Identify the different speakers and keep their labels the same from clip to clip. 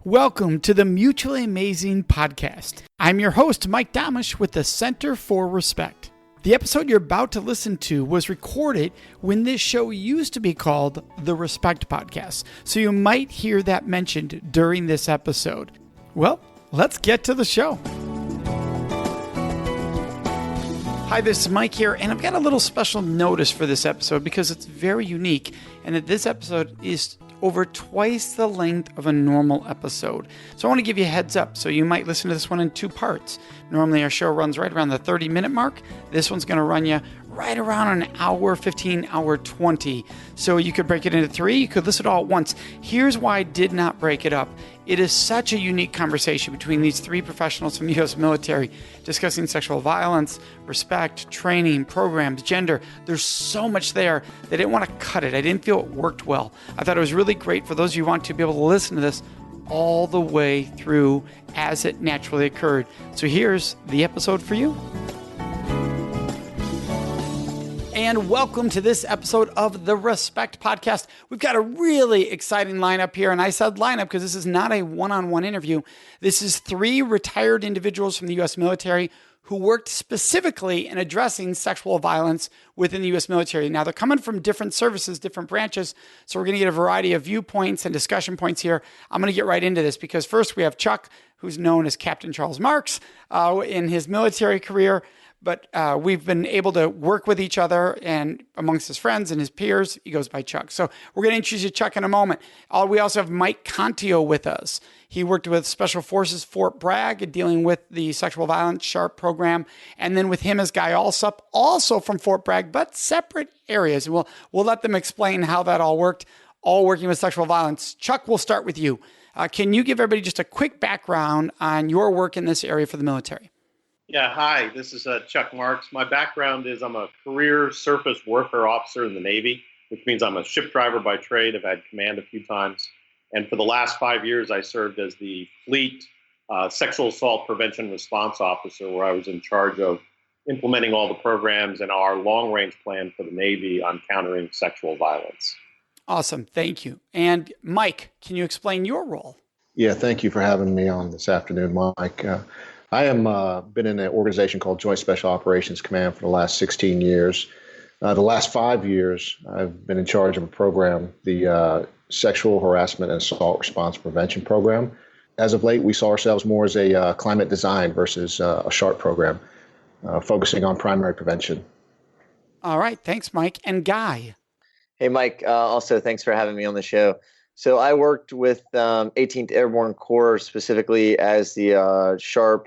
Speaker 1: Welcome to the Mutually Amazing Podcast. I'm your host, Mike Domish with the Center for Respect. The episode you're about to listen to was recorded when this show used to be called the Respect Podcast, so you might hear that mentioned during this episode. Well, let's get to the show. Hi, this is Mike here, and I've got a little special notice for this episode because it's very unique, and that this episode is over twice the length of a normal episode. So I want to give you a heads up. So you might listen to this one in two parts. Normally our show runs right around the 30-minute mark. This one's going to run you right around an hour 15, hour 20. So you could break it into three. You could listen to it all at once. Here's why I did not break it up. It is such a unique conversation between these three professionals from the U.S. military discussing sexual violence, respect, training, programs, gender. There's so much there that I didn't want to cut it. I didn't feel it worked well. I thought it was really great for those of you who want to be able to listen to this all the way through as it naturally occurred. So here's the episode for you. And welcome to this episode of the Respect Podcast. We've got a really exciting lineup here. And I said lineup because this is not a one-on-one interview. This is three retired individuals from the U.S. military who worked specifically in addressing sexual violence within the U.S. military. Now, they're coming from different services, different branches. So we're going to get a variety of viewpoints and discussion points here. I'm going to get right into this because first we have Chuck, who's known as Captain Charles Marks in his military career. But we've been able to work with each other and amongst his friends and his peers. He goes by Chuck. So we're going to introduce you to Chuck in a moment. We also have Mike Kontio with us. He worked with Special Forces Fort Bragg dealing with the sexual violence SHARP program. And then with him is Guy Alsop, also from Fort Bragg, but separate areas. And we'll let them explain how that all worked, all working with sexual violence. Chuck, we'll start with you. Can you give everybody just a quick background on your work in this area for the military?
Speaker 2: Yeah, hi, this is Chuck Marks. My background is I'm a career surface warfare officer in the Navy, which means I'm a ship driver by trade. I've had command a few times. And for the last 5 years, I served as the Fleet Sexual Assault Prevention Response Officer, where I was in charge of implementing all the programs and our long-range plan for the Navy on countering sexual violence.
Speaker 1: Awesome, thank you. And Mike, can you explain your role?
Speaker 3: Yeah, thank you for having me on this afternoon, Mike. I am been in an organization called Joint Special Operations Command for the last 16 years. The last 5 years, I've been in charge of a program, the Sexual Harassment and Assault Response Prevention Program. As of late, we saw ourselves more as a climate design versus a SHARP program, focusing on primary prevention.
Speaker 1: All right, thanks, Mike. And Guy.
Speaker 4: Hey, Mike. Also, thanks for having me on the show. So I worked with 18th Airborne Corps specifically as the SHARP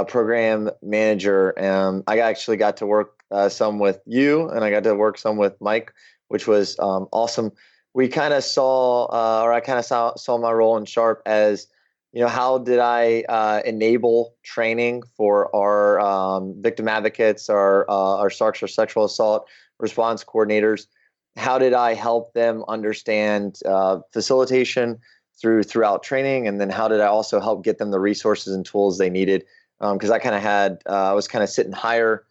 Speaker 4: program manager. I actually got to work some with you, and I got to work some with Mike, which was awesome. We kind of saw, or I kind of saw my role in SHARP as, how did I enable training for our victim advocates, our SARCs, or sexual assault response coordinators? How did I help them understand facilitation throughout training? And then how did I also help get them the resources and tools they needed? Because I kind of I was kind of sitting higher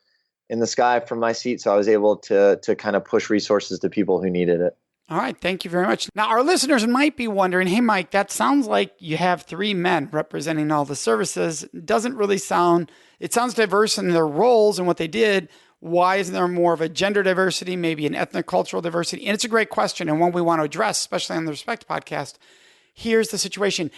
Speaker 4: in the sky from my seat. So I was able to kind of push resources to people who needed it.
Speaker 1: All right. Thank you very much. Now, our listeners might be wondering, hey, Mike, that sounds like you have three men representing all the services. Doesn't really sound, it sounds diverse in their roles and what they did. Why isn't there more of a gender diversity, maybe an ethnic cultural diversity? And it's a great question and one we want to address, especially on the Respect Podcast. Here's the situation.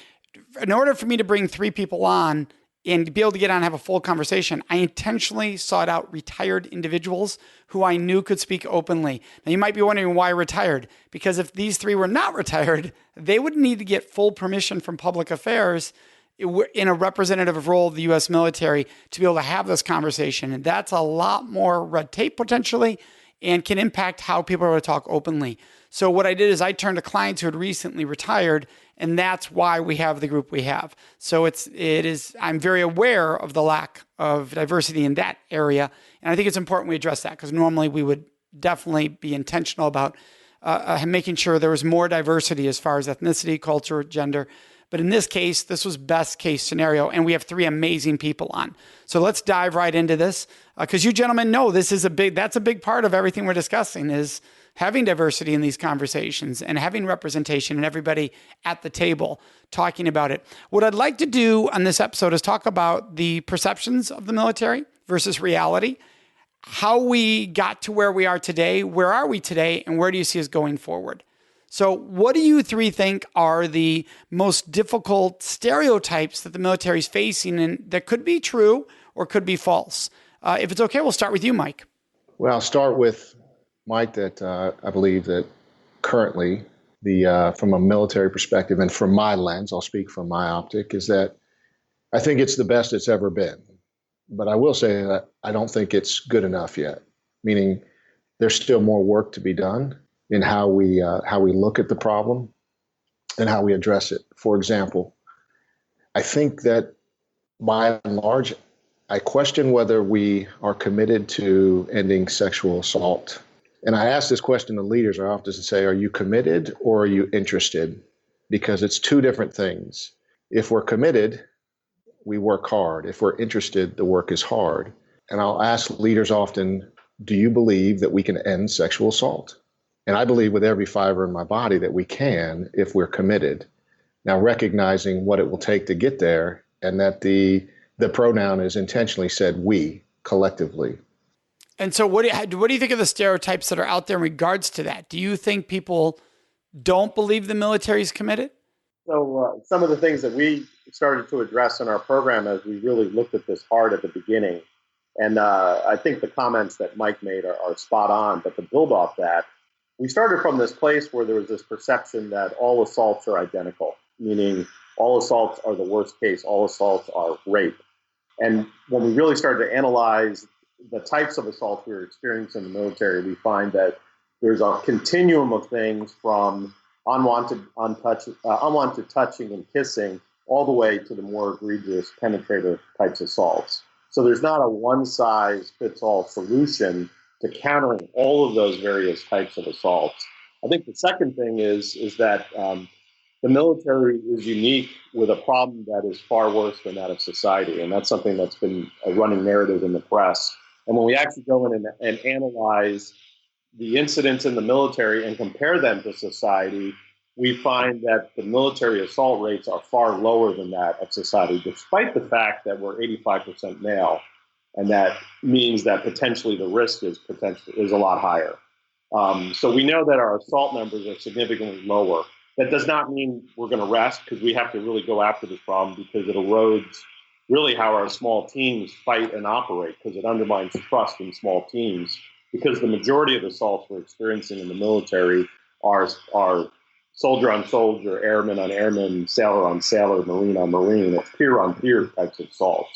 Speaker 1: In order for me to bring three people on and to be able to get on and have a full conversation, I intentionally sought out retired individuals who I knew could speak openly. Now, you might be wondering why retired, because if these three were not retired, they would need to get full permission from public affairs in a representative role of the U.S. military to be able to have this conversation. And that's a lot more red tape potentially and can impact how people are able to talk openly. So what I did is I turned to clients who had recently retired, and that's why we have the group we have. So I'm very aware of the lack of diversity in that area. And I think it's important we address that because normally we would definitely be intentional about making sure there was more diversity as far as ethnicity, culture, gender. But in this case, this was best case scenario, and we have three amazing people on. So let's dive right into this, because you gentlemen know that's a big part of everything we're discussing is having diversity in these conversations and having representation and everybody at the table talking about it. What I'd like to do on this episode is talk about the perceptions of the military versus reality, how we got to where we are today, where are we today, and where do you see us going forward? So what do you three think are the most difficult stereotypes that the military is facing and that could be true or could be false? If it's okay, we'll start with you, Mike.
Speaker 3: Well, I'll start with Mike, that I believe that currently, from a military perspective and from my lens, I'll speak from my optic, is that I think it's the best it's ever been. But I will say that I don't think it's good enough yet, meaning there's still more work to be done in how we look at the problem and how we address it. For example, I think that by and large, I question whether we are committed to ending sexual assault. And I ask this question to leaders. I often say, are you committed or are you interested? Because it's two different things. If we're committed, we work hard. If we're interested, the work is hard. And I'll ask leaders often, do you believe that we can end sexual assault? And I believe with every fiber in my body that we can if we're committed. Now, recognizing what it will take to get there, and that the pronoun is intentionally said we, collectively.
Speaker 1: And so what do you think of the stereotypes that are out there in regards to that? Do you think people don't believe the military is committed?
Speaker 2: So some of the things that we started to address in our program as we really looked at this hard at the beginning, and I think the comments that Mike made are spot on, but to build off that, we started from this place where there was this perception that all assaults are identical, meaning all assaults are the worst case, all assaults are rape. And when we really started to analyze the types of assaults we were experiencing in the military, we find that there's a continuum of things from unwanted touching and kissing all the way to the more egregious penetrative types of assaults. So there's not a one-size-fits-all solution to countering all of those various types of assaults. I think the second thing is that the military is unique with a problem that is far worse than that of society, and that's something that's been a running narrative in the press. And when we actually go in and analyze the incidents in the military and compare them to society, we find that the military assault rates are far lower than that of society, despite the fact that we're 85% male, and that means that potentially the risk is a lot higher. So we know that our assault numbers are significantly lower. That does not mean we're going to rest, because we have to really go after this problem, because it erodes really how our small teams fight and operate, because it undermines trust in small teams, because the majority of assaults we're experiencing in the military are soldier on soldier, airman on airman, sailor on sailor, marine on marine. It's peer on peer types of assaults.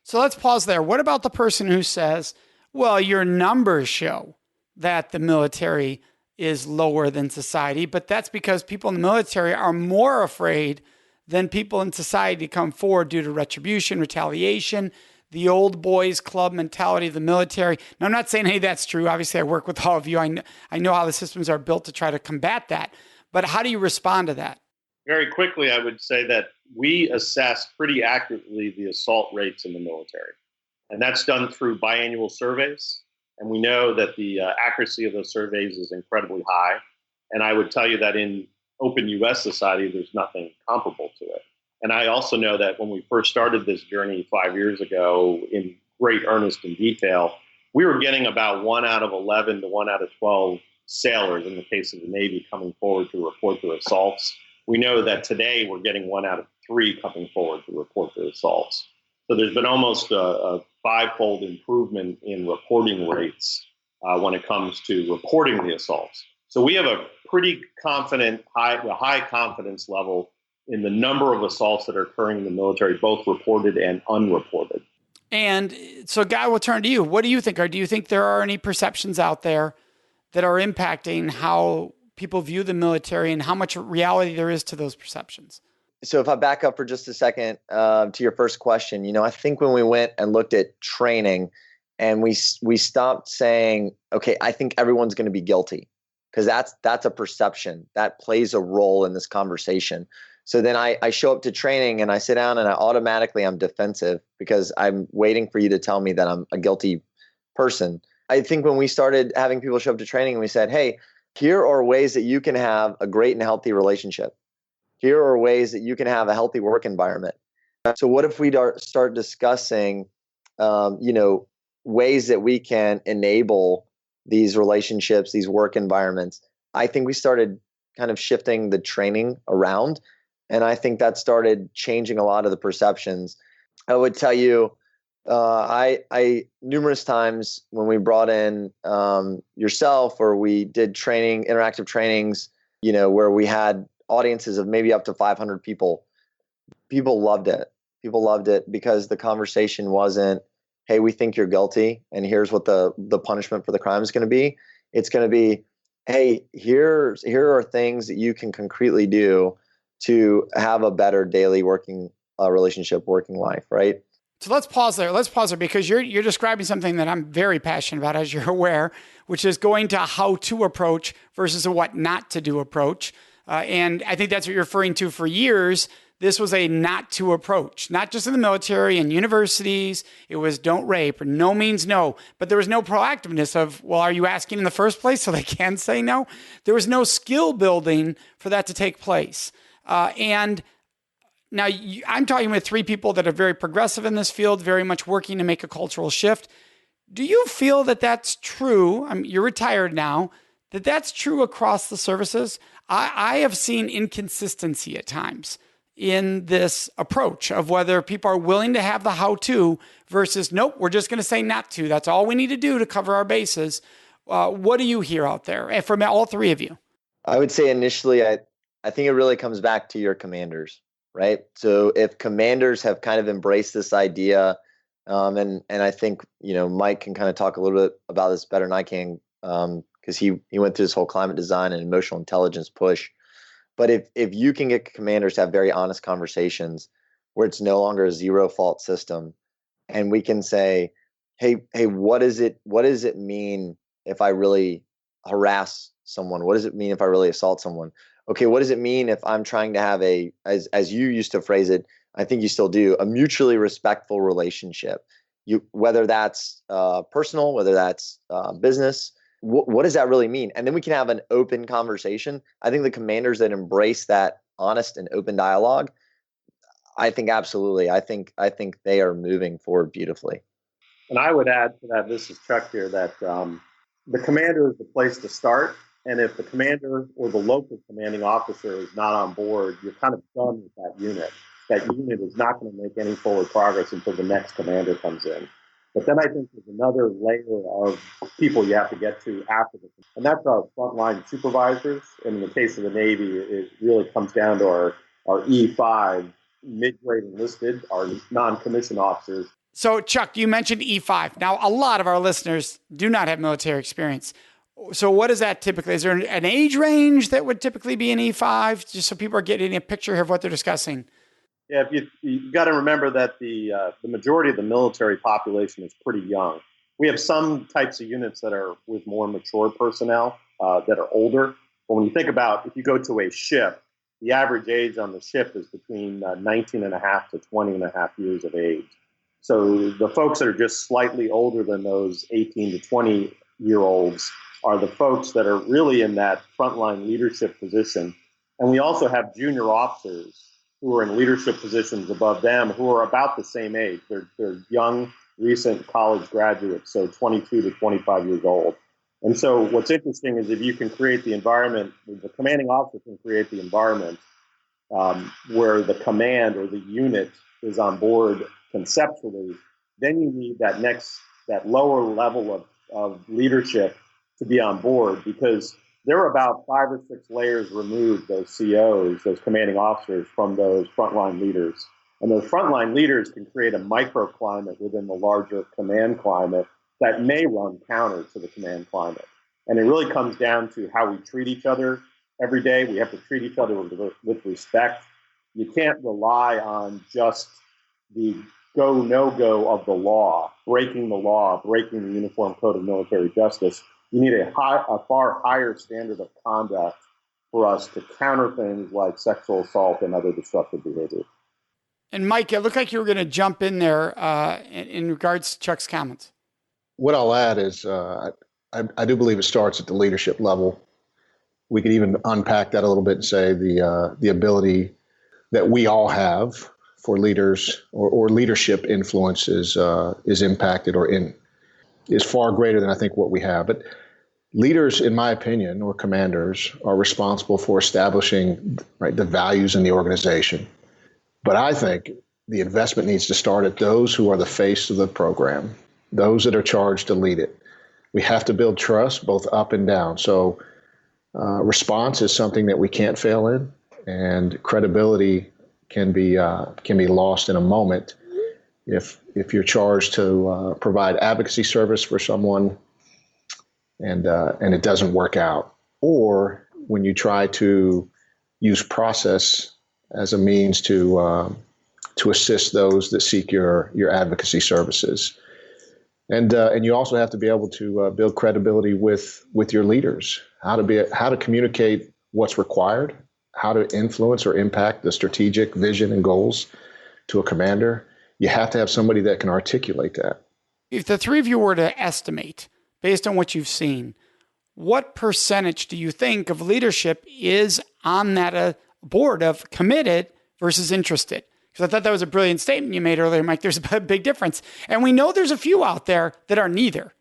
Speaker 1: So let's pause there. What about the person who says, well, your numbers show that the military is lower than society, but that's because people in the military are more afraid than people in society to come forward due to retribution, retaliation, the old boys club mentality of the military. Now, I'm not saying, hey, that's true. Obviously, I work with all of you. I know how the systems are built to try to combat that. But how do you respond to that?
Speaker 2: Very quickly, I would say that we assess pretty accurately the assault rates in the military. And that's done through biannual surveys. And we know that the accuracy of those surveys is incredibly high. And I would tell you that in open U.S. society, there's nothing comparable to it. And I also know that when we first started this journey 5 years ago in great earnest and detail, we were getting about 1 out of 11 to 1 out of 12 sailors, in the case of the Navy, coming forward to report their assaults. We know that today we're getting 1 out of 3 coming forward to report their assaults. So there's been almost a five-fold improvement in reporting rates when it comes to reporting the assaults. So we have a pretty confident, high confidence level in the number of assaults that are occurring in the military, both reported and unreported. And
Speaker 1: so, Guy, we'll turn to you. What do you think? Or do you think there are any perceptions out there that are impacting how people view the military and how much reality there is to those perceptions?
Speaker 4: So if I back up for just a second to your first question, I think when we went and looked at training and we stopped saying, okay, I think everyone's going to be guilty, because that's a perception that plays a role in this conversation. So then I show up to training and I sit down and I'm defensive because I'm waiting for you to tell me that I'm a guilty person. I think when we started having people show up to training and we said, hey, here are ways that you can have a great and healthy relationship. Here are ways that you can have a healthy work environment. So what if we start discussing, ways that we can enable these relationships, these work environments? I think we started kind of shifting the training around. And I think that started changing a lot of the perceptions. I would tell you, I numerous times when we brought in yourself, or we did interactive trainings, where we had audiences of maybe up to 500 people, people loved it. People loved it because the conversation wasn't, hey, we think you're guilty and here's what the punishment for the crime is going to be. It's going to be, hey, here are things that you can concretely do to have a better daily working relationship, working life, right?
Speaker 1: So let's pause there. Because you're describing something that I'm very passionate about, as you're aware, which is going to how to approach versus a what not to do approach. And I think that's what you're referring to for years. This was a not to approach, not just in the military and universities. It was don't rape, or no means no. But there was no proactiveness of, well, are you asking in the first place so they can say no? There was no skill building for that to take place. And now I'm talking with three people that are very progressive in this field, very much working to make a cultural shift. Do you feel that that's true? I mean, you're retired now, that's true across the services? I have seen inconsistency at times in this approach of whether people are willing to have the how-to versus, nope, we're just going to say not to. That's all we need to do to cover our bases. What do you hear out there? And from all three of you.
Speaker 4: I would say initially, I think it really comes back to your commanders, right? So if commanders have kind of embraced this idea, and I think, Mike can kind of talk a little bit about this better than I can, because he went through this whole climate design and emotional intelligence push. But if you can get commanders to have very honest conversations where it's no longer a zero fault system, and we can say, hey, what does it mean if I really harass someone? What does it mean if I really assault someone? Okay, what does it mean if I'm trying to have as you used to phrase it, I think you still do, a mutually respectful relationship? Whether that's personal, whether that's business. What does that really mean? And then we can have an open conversation. I think the commanders that embrace that honest and open dialogue, I think absolutely. I think they are moving forward beautifully.
Speaker 2: And I would add to that, this is Chuck here, that the commander is the place to start. And if the commander or the local commanding officer is not on board, you're kind of done with that unit. That unit is not going to make any forward progress until the next commander comes in. But then I think there's another layer of people you have to get to after this. And that's our frontline supervisors. And in the case of the Navy, it really comes down to our E5, mid-grade enlisted, our non-commissioned officers.
Speaker 1: So, Chuck, you mentioned E5. Now, a lot of our listeners do not have military experience. So what is that typically? Is there an age range that would typically be an E5, just so people are getting a picture of what they're discussing?
Speaker 2: Yeah, you got to remember that the majority of the military population is pretty young. We have some types of units that are with more mature personnel that are older. But when you think about, if you go to a ship, the average age on the ship is between 19 and a half to 20 and a half years of age. So the folks that are just slightly older than those 18 to 20-year-olds are the folks that are really in that frontline leadership position. And we also have junior officers who are in leadership positions above them who are about the same age. They're young, recent college graduates, so 22 to 25 years old. And so what's interesting is if you can create the environment, the commanding officer can create the environment where the command or the unit is on board conceptually, then you need that lower level of leadership to be on board, because they're about 5 or 6 layers removed, those COs, those commanding officers, from those frontline leaders. And those frontline leaders can create a microclimate within the larger command climate that may run counter to the command climate. And it really comes down to how we treat each other every day. We have to treat each other with respect. You can't rely on just the go, no-go of the law, breaking the Uniform Code of Military Justice. You need a far higher standard of conduct for us to counter things like sexual assault and other destructive behavior.
Speaker 1: And Mike, it looked like you were going to jump in there in regards to Chuck's comments.
Speaker 3: What I'll add is I do believe it starts at the leadership level. We could even unpack that a little bit and say the ability that we all have for leaders or leadership influence is impacted is far greater than I think what we have. But leaders, in my opinion, or commanders, are responsible for establishing the values in the organization. But I think the investment needs to start at those who are the face of the program, those that are charged to lead it. We have to build trust both up and down. So response is something that we can't fail in, and credibility can be lost in a moment if you're charged to provide advocacy service for someone and it doesn't work out, or when you try to use process as a means to assist those that seek your advocacy services. And you also have to be able to build credibility with your leaders, how to communicate what's required, how to influence or impact the strategic vision and goals to a commander. You have to have somebody that can articulate that.
Speaker 1: If the three of you were to estimate, based on what you've seen, what percentage do you think of leadership is on that board of committed versus interested? Because I thought that was a brilliant statement you made earlier, Mike. There's a big difference. And we know there's a few out there that are neither,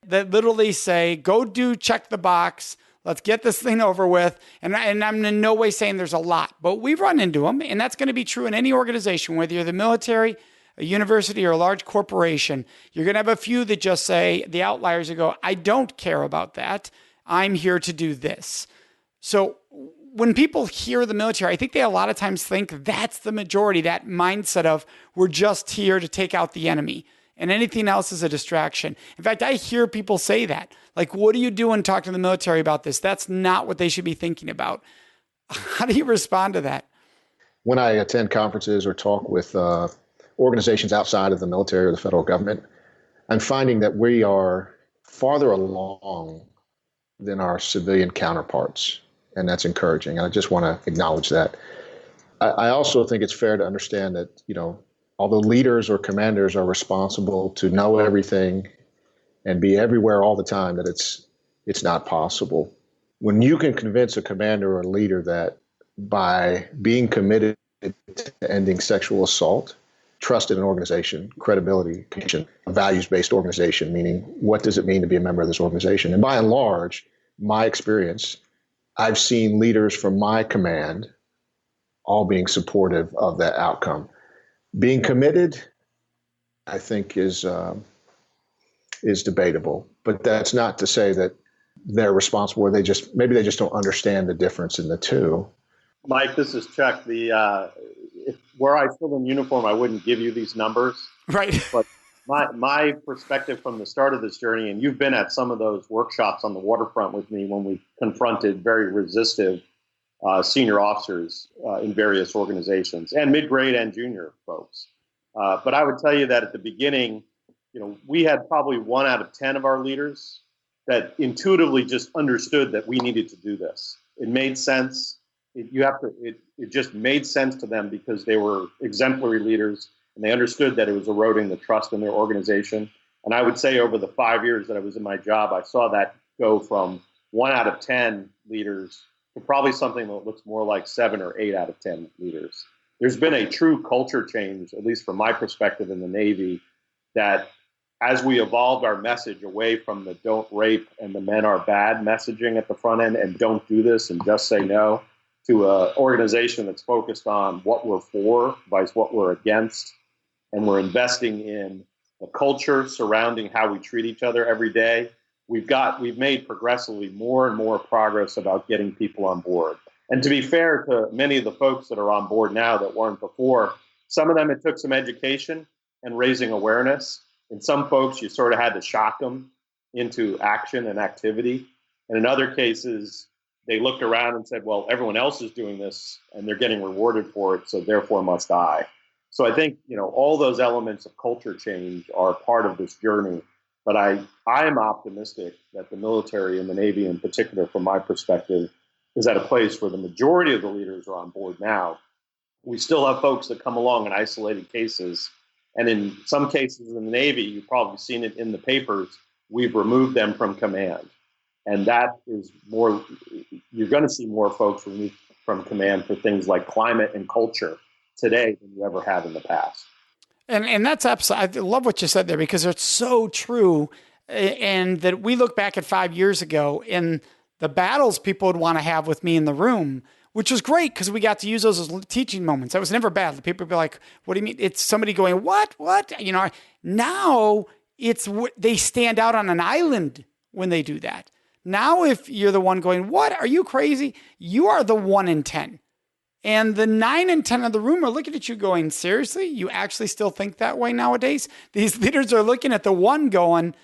Speaker 1: that literally say, go check the box. Let's get this thing over with. And I'm in no way saying there's a lot, but we've run into them. And that's going to be true in any organization, whether you're the military, a university, or a large corporation. You're going to have a few that just say, the outliers, that go, I don't care about that. I'm here to do this. So when people hear the military, I think they a lot of times think that's the majority, that mindset of we're just here to take out the enemy and anything else is a distraction. In fact, I hear people say that. Like, what are you doing talking to the military about this? That's not what they should be thinking about. How do you respond to that?
Speaker 3: When I attend conferences or talk with organizations outside of the military or the federal government, I'm finding that we are farther along than our civilian counterparts. And that's encouraging. I just want to acknowledge that. I also think it's fair to understand that, although leaders or commanders are responsible to know everything and be everywhere all the time, that it's not possible. When you can convince a commander or a leader that by being committed to ending sexual assault, trust in an organization, credibility, connection, a values-based organization, meaning what does it mean to be a member of this organization? And by and large, my experience, I've seen leaders from my command all being supportive of that outcome. Being committed, I think, is debatable, but that's not to say that they're responsible, or maybe they just don't understand the difference in the two.
Speaker 2: Mike, this is Chuck. Were I still in uniform, I wouldn't give you these numbers.
Speaker 1: Right.
Speaker 2: But my perspective from the start of this journey, and you've been at some of those workshops on the waterfront with me when we confronted very resistive senior officers in various organizations, and mid-grade and junior folks. But I would tell you that at the beginning, we had probably 1 out of 10 of our leaders that intuitively just understood that we needed to do this. It made sense. It just made sense to them because they were exemplary leaders and they understood that it was eroding the trust in their organization. And I would say over the 5 years that I was in my job, I saw that go from 1 out of 10 leaders to probably something that looks more like 7 or 8 out of 10 leaders. There's been a true culture change, at least from my perspective in the Navy, that as we evolved our message away from the don't rape and the men are bad messaging at the front end and don't do this and just say no, to an organization that's focused on what we're for versus what we're against, and we're investing in the culture surrounding how we treat each other every day, we've made progressively more and more progress about getting people on board. And to be fair to many of the folks that are on board now that weren't before, some of them it took some education and raising awareness. And some folks you sort of had to shock them into action and activity. And in other cases, they looked around and said, well, everyone else is doing this and they're getting rewarded for it, so therefore must I. So I think, all those elements of culture change are part of this journey. But I am optimistic that the military and the Navy in particular, from my perspective, is at a place where the majority of the leaders are on board now. We still have folks that come along in isolated cases And in some cases in the Navy, you've probably seen it in the papers, we've removed them from command. And that is more, you're going to see more folks removed from command for things like climate and culture today than you ever have in the past.
Speaker 1: And that's absolutely, I love what you said there because it's so true. And that we look back at 5 years ago and the battles people would want to have with me in the room, which was great because we got to use those as teaching moments. That was never bad. People would be like, what do you mean? It's somebody going, what? Now they stand out on an island when they do that. Now, if you're the one going, what? Are you crazy? You are the 1 in 10. And the 9 and 10 of the room are looking at you going, seriously? You actually still think that way nowadays? These leaders are looking at the one going,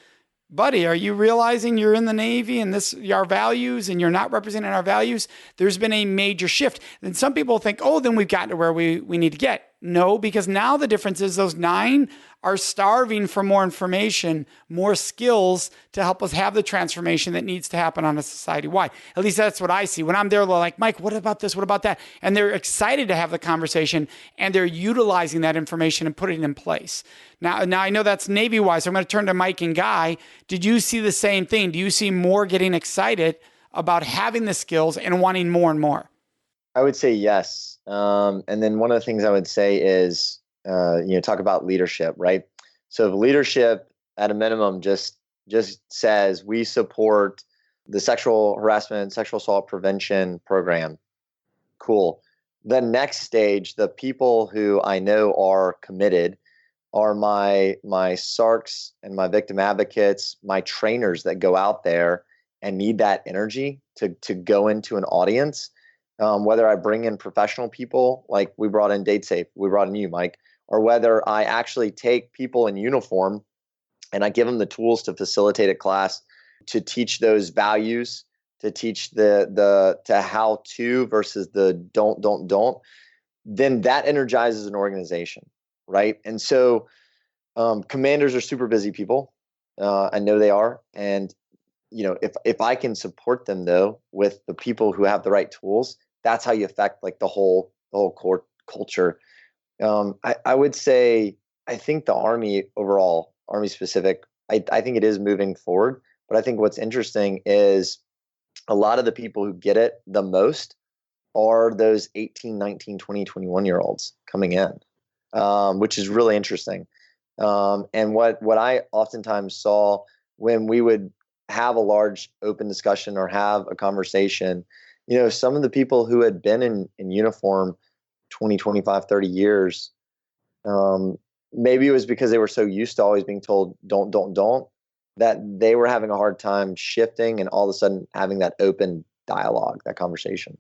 Speaker 1: buddy, are you realizing you're in the Navy and this our values and you're not representing our values? There's been a major shift. And some people think, oh, then we've gotten to where we need to get. No, because now the difference is those 9 are starving for more information, more skills to help us have the transformation that needs to happen on a society-wide. At least that's what I see. When I'm there, they're like, Mike, what about this? What about that? And they're excited to have the conversation and they're utilizing that information and putting it in place. Now I know that's Navy-wise. So I'm going to turn to Mike and Guy. Did you see the same thing? Do you see more getting excited about having the skills and wanting more and more?
Speaker 4: I would say yes. And then one of the things I would say is, talk about leadership, right? So if leadership at a minimum just says we support the sexual harassment, sexual assault prevention program, cool. The next stage, the people who I know are committed are my SARCs and my victim advocates, my trainers that go out there and need that energy to go into an audience. Whether I bring in professional people, like we brought in DateSafe, we brought in you, Mike, or whether I actually take people in uniform and I give them the tools to facilitate a class, to teach those values, to teach the how to versus the don't, then that energizes an organization, right? And so commanders are super busy people. I know they are. And if I can support them though with the people who have the right tools, that's how you affect like the whole core culture. I would say I think the Army overall, Army specific, I think it is moving forward. But I think what's interesting is a lot of the people who get it the most are those 18, 19, 20, 21-year-olds coming in, which is really interesting. And what I oftentimes saw when we would have a large open discussion or have a conversation, some of the people who had been in uniform 20, 25, 30 years, maybe it was because they were so used to always being told don't, that they were having a hard time shifting and all of a sudden having that open dialogue, that conversation.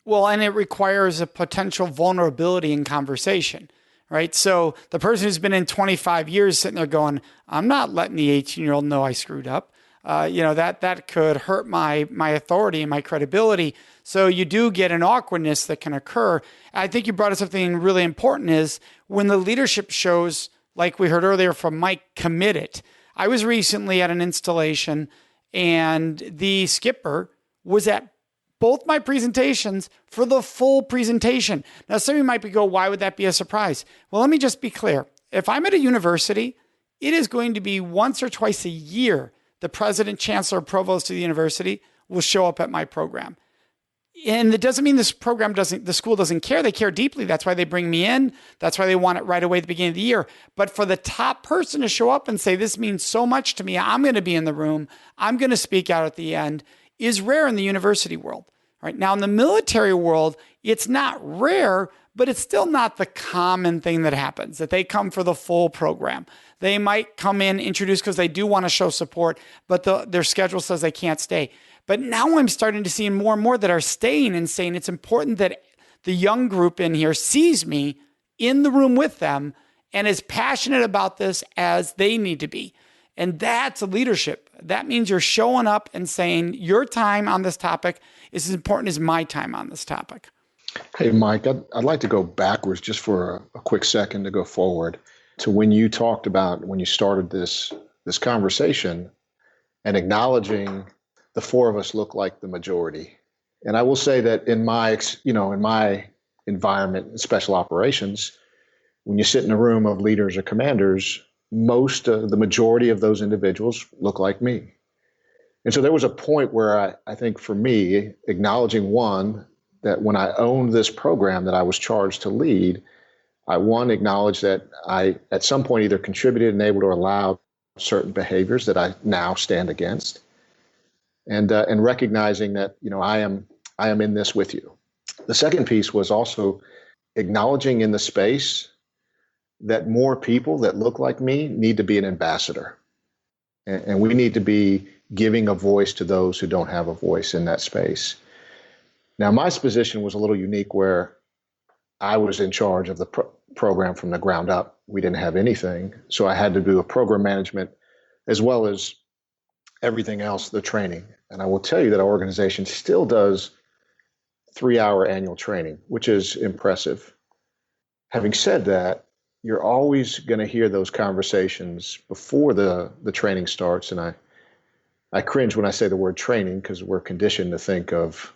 Speaker 1: Well, and it requires a potential vulnerability in conversation, right? So the person who's been in 25 years sitting there going, I'm not letting the 18-year-old know I screwed up. That could hurt my authority and my credibility. So you do get an awkwardness that can occur. I think you brought up something really important is when the leadership shows, like we heard earlier from Mike, committed. I was recently at an installation and the skipper was at both my presentations for the full presentation. Now, some of you might go, why would that be a surprise? Well, let me just be clear. If I'm at a university, it is going to be once or twice a year the president, chancellor, provost of the university will show up at my program. And it doesn't mean the school doesn't care. They care deeply. That's why they bring me in. That's why they want it right away at the beginning of the year. But for the top person to show up and say, this means so much to me, I'm going to be in the room, I'm going to speak out at the end, is rare in the university world. Right now in the military world, it's not rare, but it's still not the common thing that happens, that they come for the full program. They might come in, introduce because they do want to show support, but their schedule says they can't stay. But now I'm starting to see more and more that are staying and saying it's important that the young group in here sees me in the room with them and is passionate about this as they need to be. And that's leadership. That means you're showing up and saying your time on this topic is as important as my time on this topic.
Speaker 3: Hey, Mike, I'd like to go backwards just for a quick second to go forward to when you talked about when you started this conversation and acknowledging the four of us look like the majority. And I will say that in my environment in special operations, when you sit in a room of leaders or commanders, the majority of those individuals look like me. And so there was a point where I think for me, acknowledging one, that when I owned this program that I was charged to lead, I acknowledged that I at some point either contributed, enabled, or allowed certain behaviors that I now stand against, and recognizing that I am in this with you. The second piece was also acknowledging in the space that more people that look like me need to be an ambassador, and we need to be giving a voice to those who don't have a voice in that space. Now, my position was a little unique where I was in charge of the program from the ground up. We didn't have anything, so I had to do a program management as well as everything else, the training. And I will tell you that our organization still does 3-hour annual training, which is impressive. Having said that, you're always going to hear those conversations before the training starts. And I cringe when I say the word training because we're conditioned to think of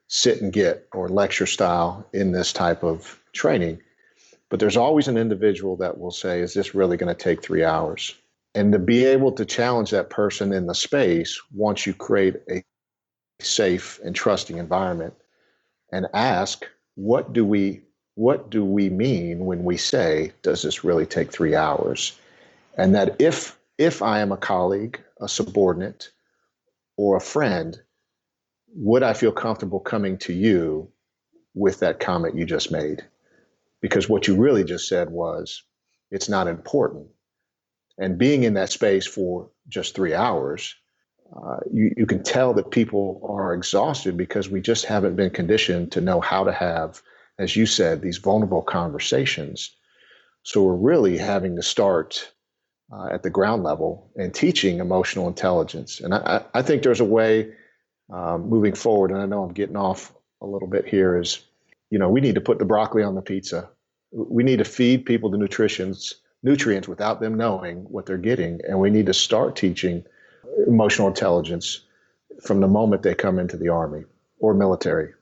Speaker 3: sit and get or lecture style in this type of training. But there's always an individual that will say, is this really going to take 3 hours? And to be able to challenge that person in the space once you create a safe and trusting environment and ask, what do we mean when we say, does this really take 3 hours? And that if I am a colleague, a subordinate, or a friend, would I feel comfortable coming to you with that comment you just made? Because what you really just said was, it's not important. And being in that space for just 3 hours, you can tell that people are exhausted because we just haven't been conditioned to know how to have, as you said, these vulnerable conversations. So we're really having to start at the ground level and teaching emotional intelligence. And I think there's a way moving forward, and I know I'm getting off a little bit here, is, we need to put the broccoli on the pizza. We need to feed people the nutrients without them knowing what they're getting. And we need to start teaching emotional intelligence from the moment they come into the Army or military.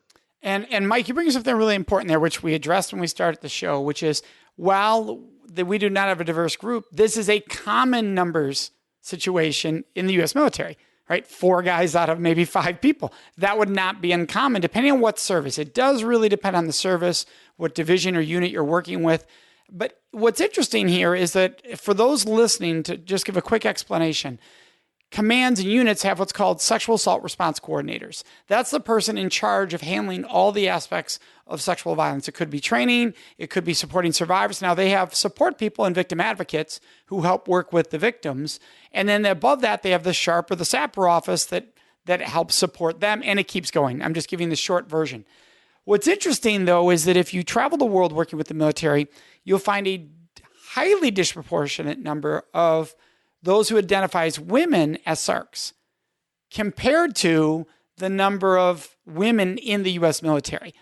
Speaker 1: And Mike, you bring something really important there, which we addressed when we started the show, which is while we do not have a diverse group, this is a common numbers situation in the U.S. military, right? 4 guys out of maybe 5 people. That would not be uncommon depending on what service. It does really depend on the service, what division or unit you're working with. But what's interesting here is that for those listening, to just give a quick explanation, commands and units have what's called sexual assault response coordinators. That's the person in charge of handling all the aspects of sexual violence. It could be training, it could be supporting survivors. Now they have support people and victim advocates who help work with the victims. And then above that, they have the SHARP or the SAPR office that helps support them, and it keeps going. I'm just giving the short version. What's interesting, though, is that if you travel the world working with the military, you'll find a highly disproportionate number of those who identify as women as SARCs compared to the number of women in the U.S. military,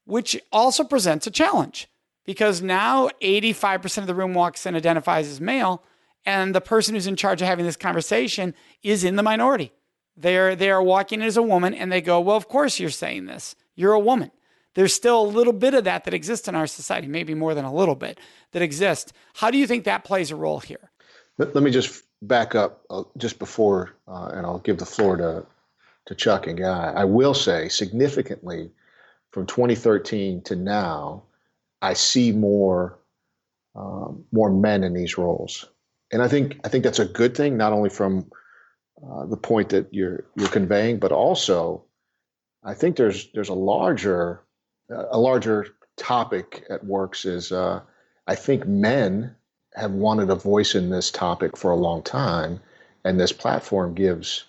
Speaker 1: which also presents a challenge because now 85% of the room walks in, identifies as male, and the person who's in charge of having this conversation is in the minority. They are walking in as a woman, and they go, well, of course you're saying this. You're a woman. There's still a little bit of that exists in our society, maybe more than a little bit that exists. How do you think that plays a role here?
Speaker 3: Let me just back up just before, and I'll give the floor to Chuck and Guy. I will say significantly from 2013 to now, I see more men in these roles. And I think that's a good thing, not only from the point that you're conveying, but also I think there's a larger topic at works is I think men have wanted a voice in this topic for a long time, and this platform gives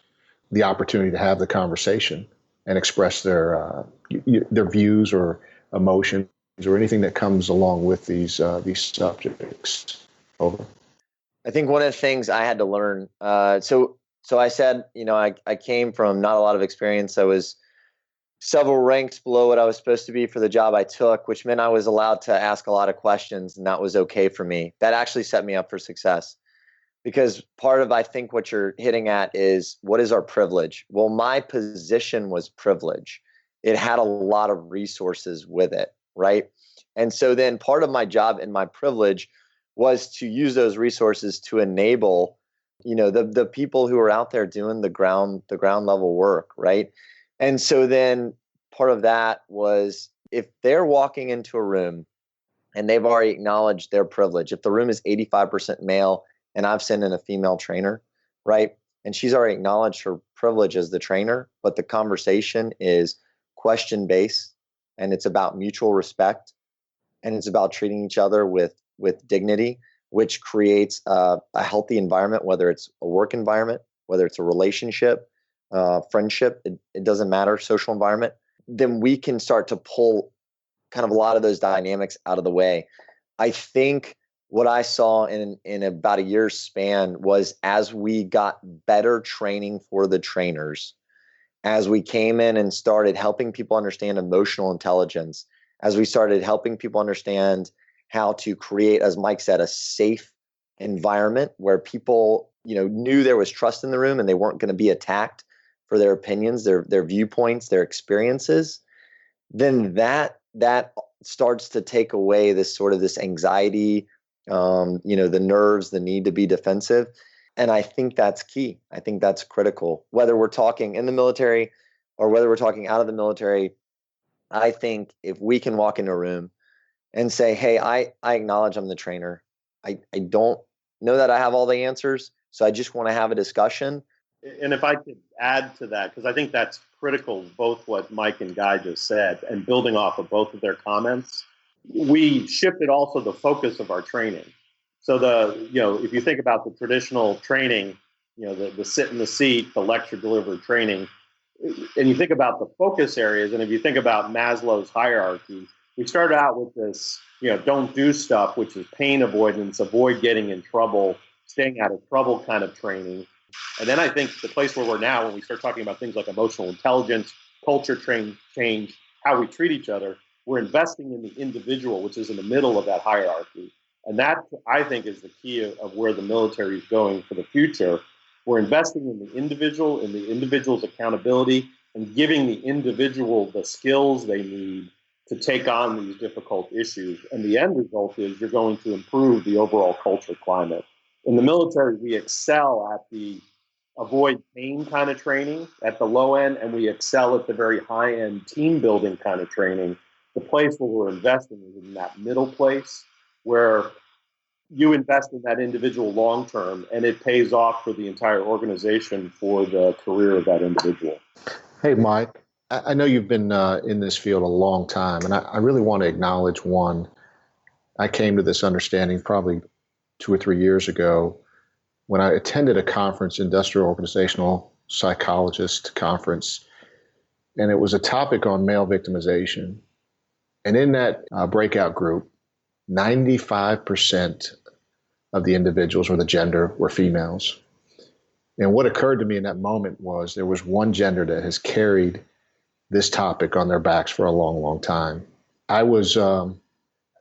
Speaker 3: the opportunity to have the conversation and express their views or emotions or anything that comes along with these subjects. Over.
Speaker 4: I think one of the things I had to learn. So I said, I came from not a lot of experience. I was several ranks below what I was supposed to be for the job I took, which meant I was allowed to ask a lot of questions, and that was okay for me. That actually set me up for success, because part of, I think, what you're hitting at is, what is our privilege? Well, my position was privilege. It had a lot of resources with it, right? And so then part of my job and my privilege was to use those resources to enable, the people who are out there doing the ground level work, right? And so then part of that was, if they're walking into a room and they've already acknowledged their privilege, if the room is 85% male and I've sent in a female trainer, right? And she's already acknowledged her privilege as the trainer, but the conversation is question based, and it's about mutual respect, and it's about treating each other with dignity, which creates a healthy environment, whether it's a work environment, whether it's a relationship, friendship, it doesn't matter, social environment. Then we can start to pull kind of a lot of those dynamics out of the way. I think what I saw in about a year's span was, as we got better training for the trainers, as we came in and started helping people understand emotional intelligence, as we started helping people understand how to create, as Mike said, a safe environment where people, knew there was trust in the room and they weren't going to be attacked for their opinions, their viewpoints, their experiences, then that starts to take away this anxiety, the nerves, the need to be defensive. And I think that's key. I think that's critical. Whether we're talking in the military or whether we're talking out of the military, I think if we can walk into a room and say, hey, I acknowledge I'm the trainer. I don't know that I have all the answers, so I just want to have a discussion.
Speaker 2: And if I could add to that, because I think that's critical, both what Mike and Guy just said, and building off of both of their comments, we shifted also the focus of our training. So if you think about the traditional training, the sit in the seat, the lecture delivered training, and you think about the focus areas, and if you think about Maslow's hierarchy, we started out with this, don't do stuff, which is pain avoidance, avoid getting in trouble, staying out of trouble kind of training. And then I think the place where we're now, when we start talking about things like emotional intelligence, culture change, how we treat each other, we're investing in the individual, which is in the middle of that hierarchy. And that, I think, is the key of where the military is going for the future. We're investing in the individual, in the individual's accountability, and giving the individual the skills they need to take on these difficult issues. And the end result is you're going to improve the overall culture climate. In the military, we excel at the avoid pain kind of training at the low end, and we excel at the very high end team building kind of training. The place where we're investing is in that middle place where you invest in that individual long term, and it pays off for the entire organization for the career of that individual.
Speaker 3: Hey, Mike, I know you've been in this field a long time, and I really want to acknowledge one. I came to this understanding probably 2 or 3 years ago when I attended a conference, industrial organizational psychologist conference, and it was a topic on male victimization. And in that breakout group, 95% of the individuals or the gender were females. And what occurred to me in that moment was there was one gender that has carried this topic on their backs for a long, long time. I was, I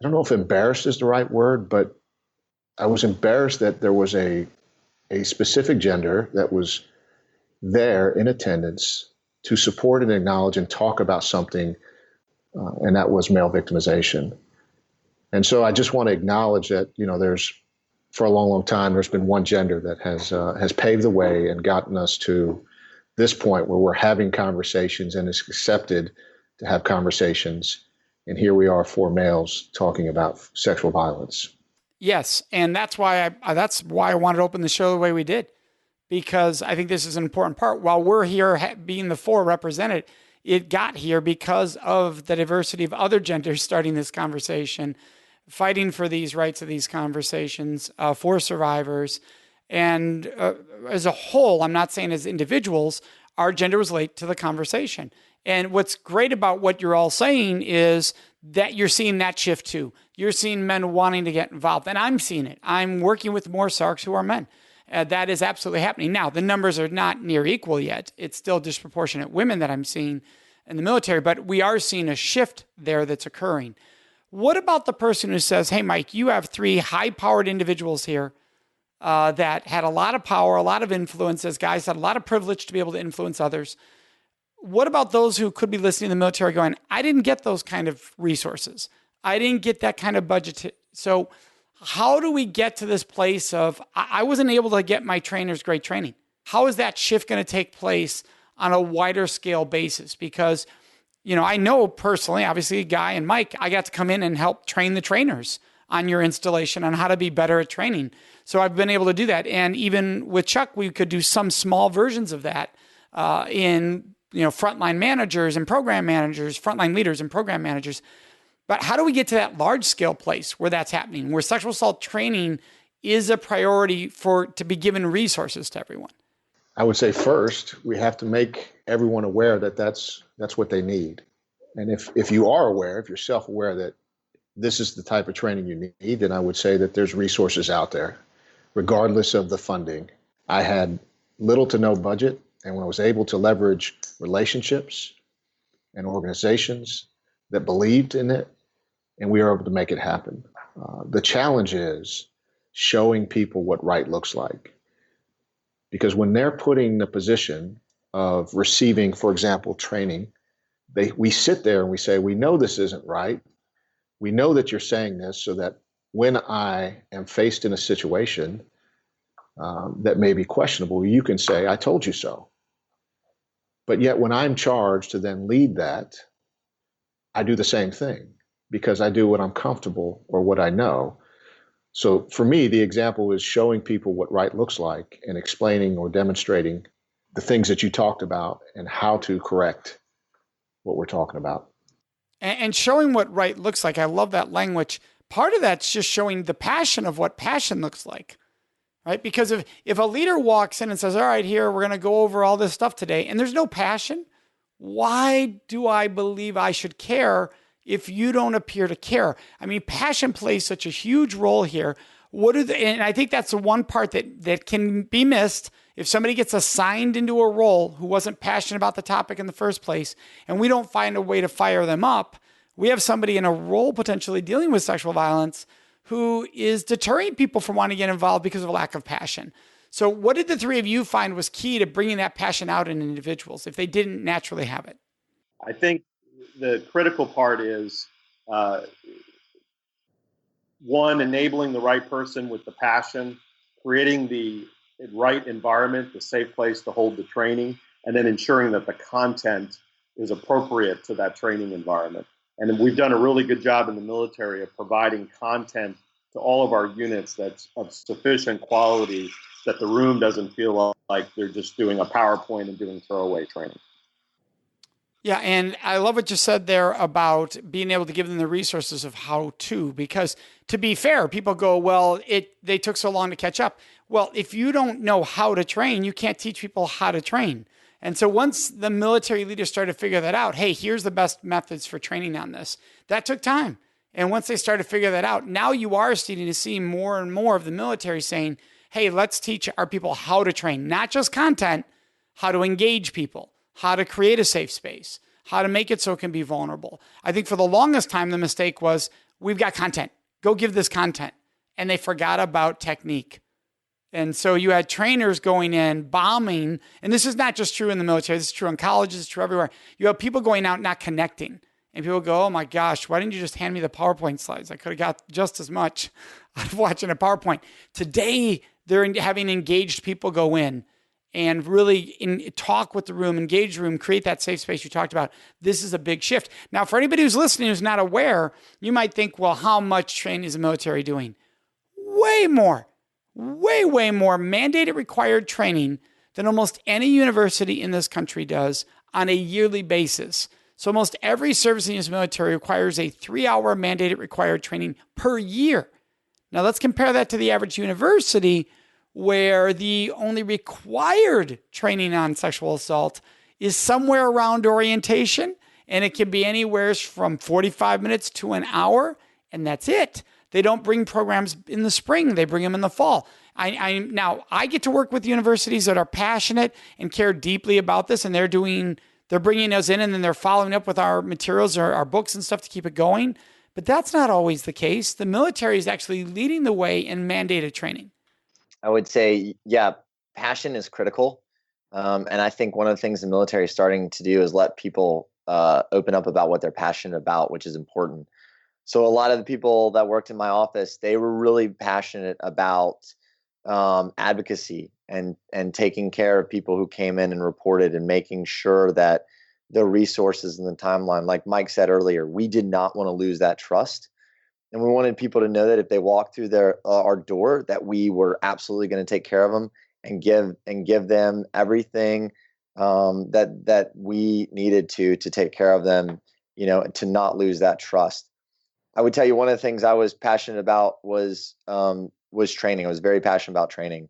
Speaker 3: don't know if embarrassed is the right word, but I was embarrassed that there was a specific gender that was there in attendance to support and acknowledge and talk about something, and that was male victimization. And so I just want to acknowledge that, there's, for a long, long time, there's been one gender that has paved the way and gotten us to this point where we're having conversations and it's accepted to have conversations. And here we are, 4 males talking about sexual violence.
Speaker 1: Yes, and that's why I wanted to open the show the way we did, because I think this is an important part. While we're here being the 4 represented, it got here because of the diversity of other genders starting this conversation, fighting for these rights of these conversations for survivors. And as a whole, I'm not saying as individuals, our gender was late to the conversation. And what's great about what you're all saying is that you're seeing that shift too. You're seeing men wanting to get involved. And I'm seeing it. I'm working with more SARCs who are men. That is absolutely happening. Now, the numbers are not near equal yet. It's still disproportionate women that I'm seeing in the military, but we are seeing a shift there that's occurring. What about the person who says, hey, Mike, you have 3 high-powered individuals here that had a lot of power, a lot of influence, as guys had a lot of privilege to be able to influence others. What about those who could be listening to the military going, I didn't get those kind of resources. I didn't get that kind of budget. So how do we get to this place of, I wasn't able to get my trainers great training? How is that shift going to take place on a wider scale basis? Because, I know personally, obviously, Guy and Mike, I got to come in and help train the trainers on your installation on how to be better at training. So I've been able to do that. And even with Chuck, we could do some small versions of that in, frontline managers and program managers, frontline leaders and program managers. But how do we get to that large scale place where that's happening, where sexual assault training is a priority to be given resources to everyone?
Speaker 3: I would say first, we have to make everyone aware that that's what they need. And if you are aware, if you're self-aware that this is the type of training you need, then I would say that there's resources out there, regardless of the funding. I had little to no budget, and when I was able to leverage relationships and organizations that believed in it, and we were able to make it happen. The challenge is showing people what right looks like. Because when they're putting in the position of receiving, for example, training, we sit there and we say, we know this isn't right. We know that you're saying this so that when I am faced in a situation that may be questionable, you can say, I told you so. But yet when I'm charged to then lead that, I do the same thing because I do what I'm comfortable or what I know. So for me, the example is showing people what right looks like and explaining or demonstrating the things that you talked about and how to correct what we're talking about.
Speaker 1: And showing what right looks like. I love that language. Part of that's just showing the passion of what passion looks like, right? Because if a leader walks in and says, all right, here, we're going to go over all this stuff today, and there's no passion, why do I believe I should care if you don't appear to care? I mean, passion plays such a huge role here. And I think that's the one part that can be missed if somebody gets assigned into a role who wasn't passionate about the topic in the first place, and we don't find a way to fire them up. We have somebody in a role potentially dealing with sexual violence who is deterring people from wanting to get involved because of a lack of passion. So what did the three of you find was key to bringing that passion out in individuals if they didn't naturally have it?
Speaker 2: I think the critical part is, one, enabling the right person with the passion, creating the right environment, the safe place to hold the training, and then ensuring that the content is appropriate to that training environment. And we've done a really good job in the military of providing content to all of our units that's of sufficient quality that the room doesn't feel like they're just doing a PowerPoint and doing throwaway training.
Speaker 1: Yeah, and I love what you said there about being able to give them the resources of how to, because to be fair, people go, well, they took so long to catch up. Well, if you don't know how to train, you can't teach people how to train. And so once the military leaders started to figure that out, hey, here's the best methods for training on this, that took time. And once they started to figure that out, now you are starting to see more and more of the military saying, hey, let's teach our people how to train, not just content, how to engage people, how to create a safe space, how to make it so it can be vulnerable. I think for the longest time, the mistake was, we've got content, go give this content. And they forgot about technique. And so you had trainers going in, bombing, and this is not just true in the military, this is true in colleges, it's true everywhere. You have people going out not connecting. And people go, oh my gosh, why didn't you just hand me the PowerPoint slides? I could have got just as much out of watching a PowerPoint. Today, they're having engaged people go in and really talk with the room, engage the room, create that safe space you talked about. This is a big shift. Now, for anybody who's listening who's not aware, you might think, well, how much training is the military doing? Way more mandated required training than almost any university in this country does on a yearly basis. So almost every service in the U.S. military requires a 3-hour mandated required training per year. Now let's compare that to the average university, where the only required training on sexual assault is somewhere around orientation, and it can be anywhere from 45 minutes to an hour, and that's it. They don't bring programs in the spring. They bring them in the fall. Now, I get to work with universities that are passionate and care deeply about this, and they're bringing us in, and then they're following up with our materials or our books and stuff to keep it going. But that's not always the case. The military is actually leading the way in mandated training.
Speaker 4: I would say, yeah, passion is critical. And I think one of the things the military is starting to do is let people open up about what they're passionate about, which is important. So a lot of the people that worked in my office, they were really passionate about advocacy and taking care of people who came in and reported and making sure that the resources and the timeline, like Mike said earlier, we did not want to lose that trust. And we wanted people to know that if they walked through our door, that we were absolutely going to take care of them and give them everything that we needed to take care of them, to not lose that trust. I would tell you one of the things I was passionate about was training. I was very passionate about training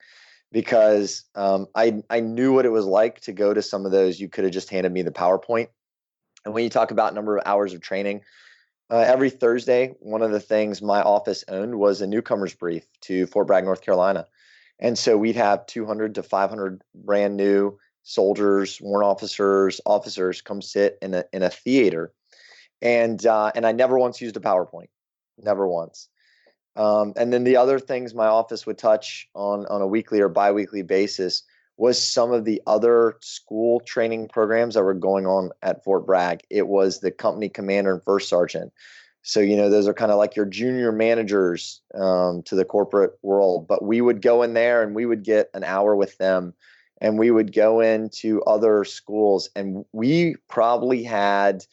Speaker 4: because I knew what it was like to go to some of those. You could have just handed me the PowerPoint. And when you talk about number of hours of training, every Thursday, one of the things my office owned was a newcomer's brief to Fort Bragg, North Carolina. And so we'd have 200 to 500 brand new soldiers, warrant officers come sit in a theater. And I never once used a PowerPoint, never once. And then the other things my office would touch on a weekly or biweekly basis was some of the other school training programs that were going on at Fort Bragg. It was the company commander and first sergeant. So, those are kind of like your junior managers to the corporate world. But we would go in there and we would get an hour with them, and we would go into other schools, and we probably had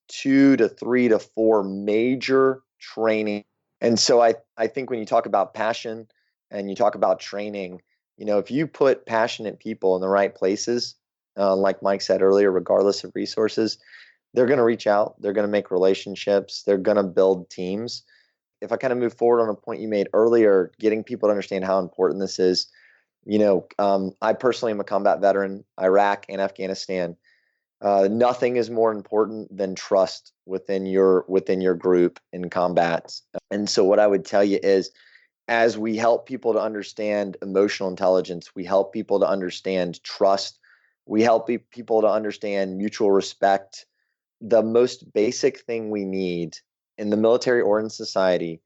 Speaker 4: 2 to 3 to 4 major training. And so I think when you talk about passion and you talk about training, if you put passionate people in the right places, like Mike said earlier, regardless of resources, they're going to reach out, they're going to make relationships, they're going to build teams. If I kind of move forward on a point you made earlier, getting people to understand how important this is, I personally am a combat veteran, Iraq and Afghanistan. Nothing is more important than trust within your group in combat. And so what I would tell you is, as we help people to understand emotional intelligence, we help people to understand trust, we help people to understand mutual respect. The most basic thing we need in the military or in society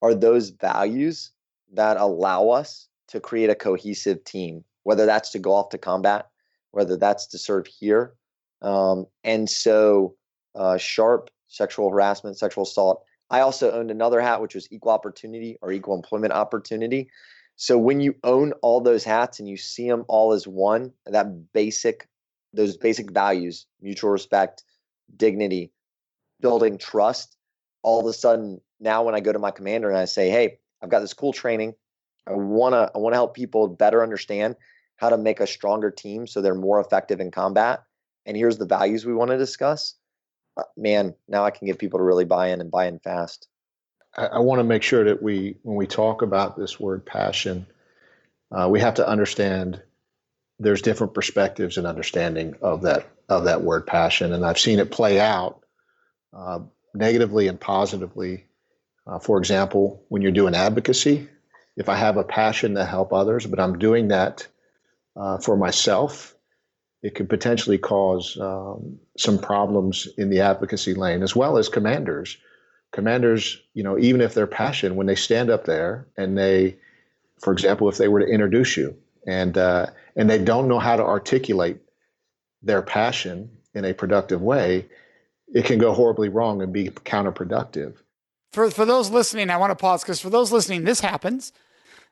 Speaker 4: are those values that allow us to create a cohesive team, whether that's to go off to combat, whether that's to serve here. And so SHARP, sexual harassment, sexual assault. I also owned another hat, which was equal opportunity or equal employment opportunity. So when you own all those hats and you see them all as one, those basic values, mutual respect, dignity, building trust, all of a sudden now when I go to my commander and I say, hey, I've got this cool training, I want to help people better understand how to make a stronger team so they're more effective in combat, and here's the values we want to discuss. Man, now I can get people to really buy in and buy in fast.
Speaker 3: I want to make sure that when we talk about this word passion, we have to understand there's different perspectives and understanding of that word passion. And I've seen it play out negatively and positively. For example, when you're doing advocacy, if I have a passion to help others, but I'm doing that for myself, it could potentially cause some problems in the advocacy lane, as well as commanders. Commanders, even if they're passionate, when they stand up there and they, for example, if they were to introduce you and they don't know how to articulate their passion in a productive way, it can go horribly wrong and be counterproductive.
Speaker 1: For those listening, I want to pause because for those listening, this happens.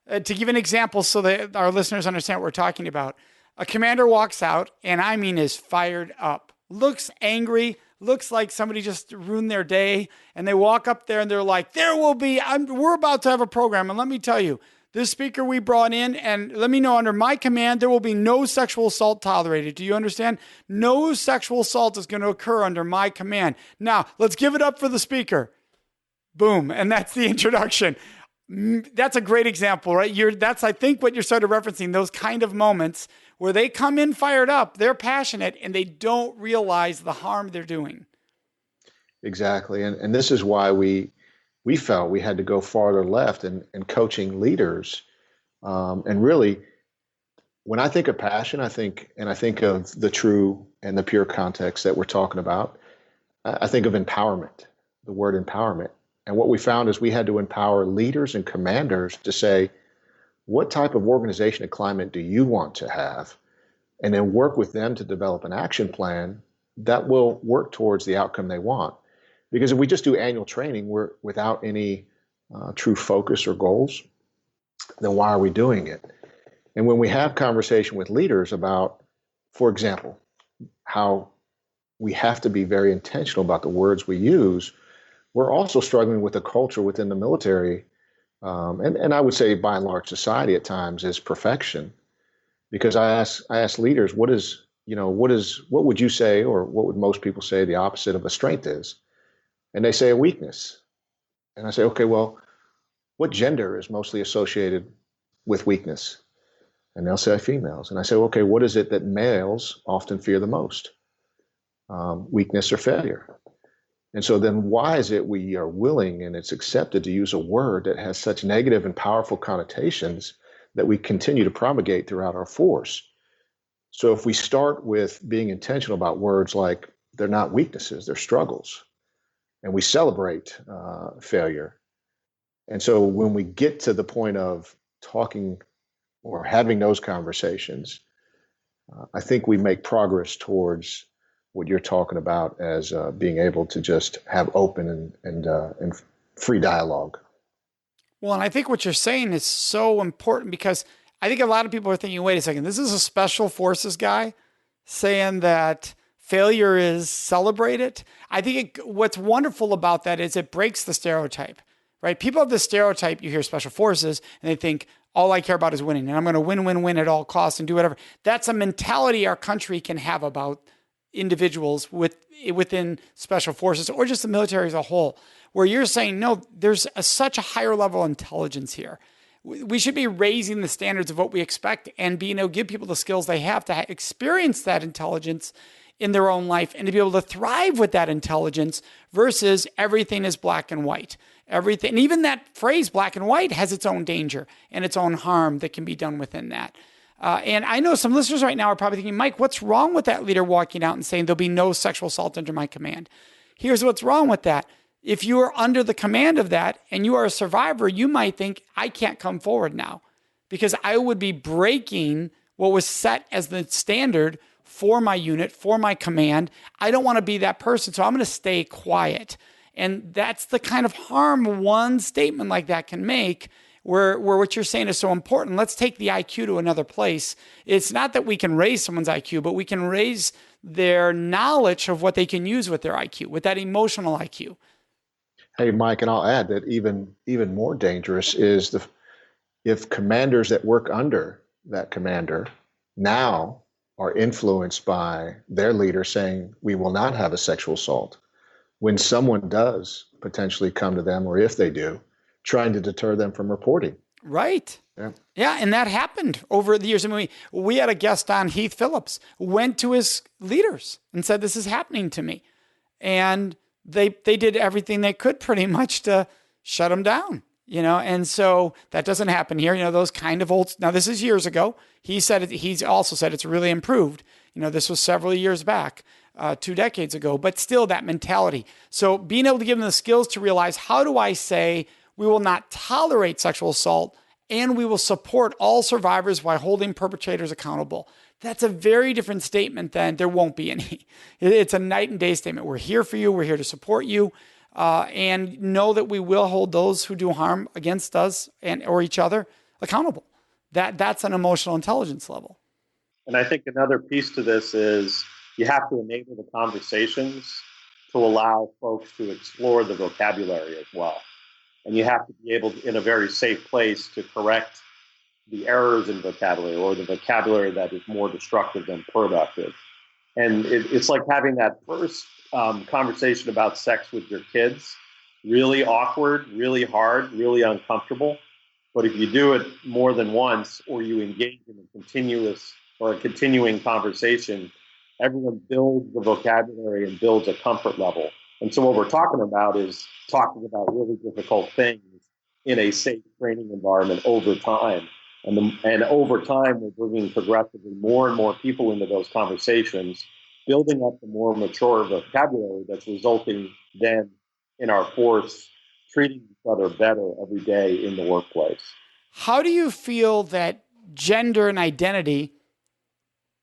Speaker 1: To give an example so that our listeners understand what we're talking about. A commander walks out and is fired up, looks angry, looks like somebody just ruined their day. And they walk up there and they're like, we're about to have a program. And let me tell you, this speaker we brought in, and let me know, under my command, there will be no sexual assault tolerated. Do you understand? No sexual assault is going to occur under my command. Now, let's give it up for the speaker. Boom. And that's the introduction. That's a great example, right? That's, I think, what you're sort of referencing, those kind of moments where they come in fired up, they're passionate, and they don't realize the harm they're doing.
Speaker 3: Exactly. And this is why we felt we had to go farther left in coaching leaders. And really, when I think of passion, I think of the true and the pure context that we're talking about. I think of empowerment, the word empowerment. And what we found is we had to empower leaders and commanders to say, what type of organization and climate do you want to have? And then work with them to develop an action plan that will work towards the outcome they want. Because if we just do annual training, we're without any true focus or goals, then why are we doing it? And when we have conversation with leaders about, for example, how we have to be very intentional about the words we use, we're also struggling with a culture within the military, and I would say by and large society at times, is perfection. Because I ask leaders, what would you say, or what would most people say the opposite of a strength is? And they say a weakness. And I say, okay, well, what gender is mostly associated with weakness? And they'll say females. And I say, okay, what is it that males often fear the most? Weakness or failure. And so then why is it we are willing and it's accepted to use a word that has such negative and powerful connotations that we continue to promulgate throughout our force? So if we start with being intentional about words like they're not weaknesses, they're struggles, and we celebrate failure. And so when we get to the point of talking or having those conversations, I think we make progress towards what you're talking about as being able to just have open and free dialogue.
Speaker 1: Well, and I think what you're saying is so important, because I think a lot of people are thinking, wait a second, this is a special forces guy saying that failure is celebrated. I think what's wonderful about that is it breaks the stereotype, right? People have this stereotype, you hear special forces and they think, all I care about is winning and I'm going to win at all costs and do whatever. That's a mentality our country can have about individuals within special forces or just the military as a whole, where you're saying, no, there's such a higher level of intelligence here. We should be raising the standards of what we expect and being able to give people the skills they have to experience that intelligence in their own life and to be able to thrive with that intelligence versus everything is black and white. Everything, and even that phrase black and white has its own danger and its own harm that can be done within that. And I know some listeners right now are probably thinking, Mike, what's wrong with that leader walking out and saying there'll be no sexual assault under my command? Here's what's wrong with that. If you are under the command of that and you are a survivor, you might think, I can't come forward now because I would be breaking what was set as the standard for my unit, for my command. I don't want to be that person, so I'm going to stay quiet. And that's the kind of harm one statement like that can make, where what you're saying is so important. Let's take the IQ to another place. It's not that we can raise someone's IQ, but we can raise their knowledge of what they can use with their IQ, with that emotional IQ.
Speaker 3: Hey, Mike, and I'll add that even more dangerous is if commanders that work under that commander now are influenced by their leader saying, we will not have a sexual assault, when someone does potentially come to them, or if they do, trying to deter them from reporting.
Speaker 1: Right.
Speaker 3: Yeah.
Speaker 1: Yeah, and that happened over the years. I mean, we had a guest on, Heath Phillips, went to his leaders and said, this is happening to me. And they did everything they could pretty much to shut him down, and so that doesn't happen here. Those kind of old, now this is years ago. He's also said it's really improved. This was several years back, 2 decades ago, but still that mentality. So being able to give them the skills to realize, how do I say we will not tolerate sexual assault and we will support all survivors while holding perpetrators accountable? That's a very different statement than there won't be any. It's a night and day statement. We're here for you. We're here to support you, and know that we will hold those who do harm against us or each other accountable. That's an emotional intelligence level.
Speaker 2: And I think another piece to this is you have to enable the conversations to allow folks to explore the vocabulary as well. And you have to be able to, in a very safe place, to correct the errors in vocabulary or the vocabulary that is more destructive than productive. And it's like having that first conversation about sex with your kids, really awkward, really hard, really uncomfortable. But if you do it more than once, or you engage in a continuing conversation, everyone builds the vocabulary and builds a comfort level. And so what we're talking about is talking about really difficult things in a safe training environment over time. And over time, we're bringing progressively more and more people into those conversations, building up the more mature vocabulary that's resulting then in our force treating each other better every day in the workplace.
Speaker 1: How do you feel that gender and identity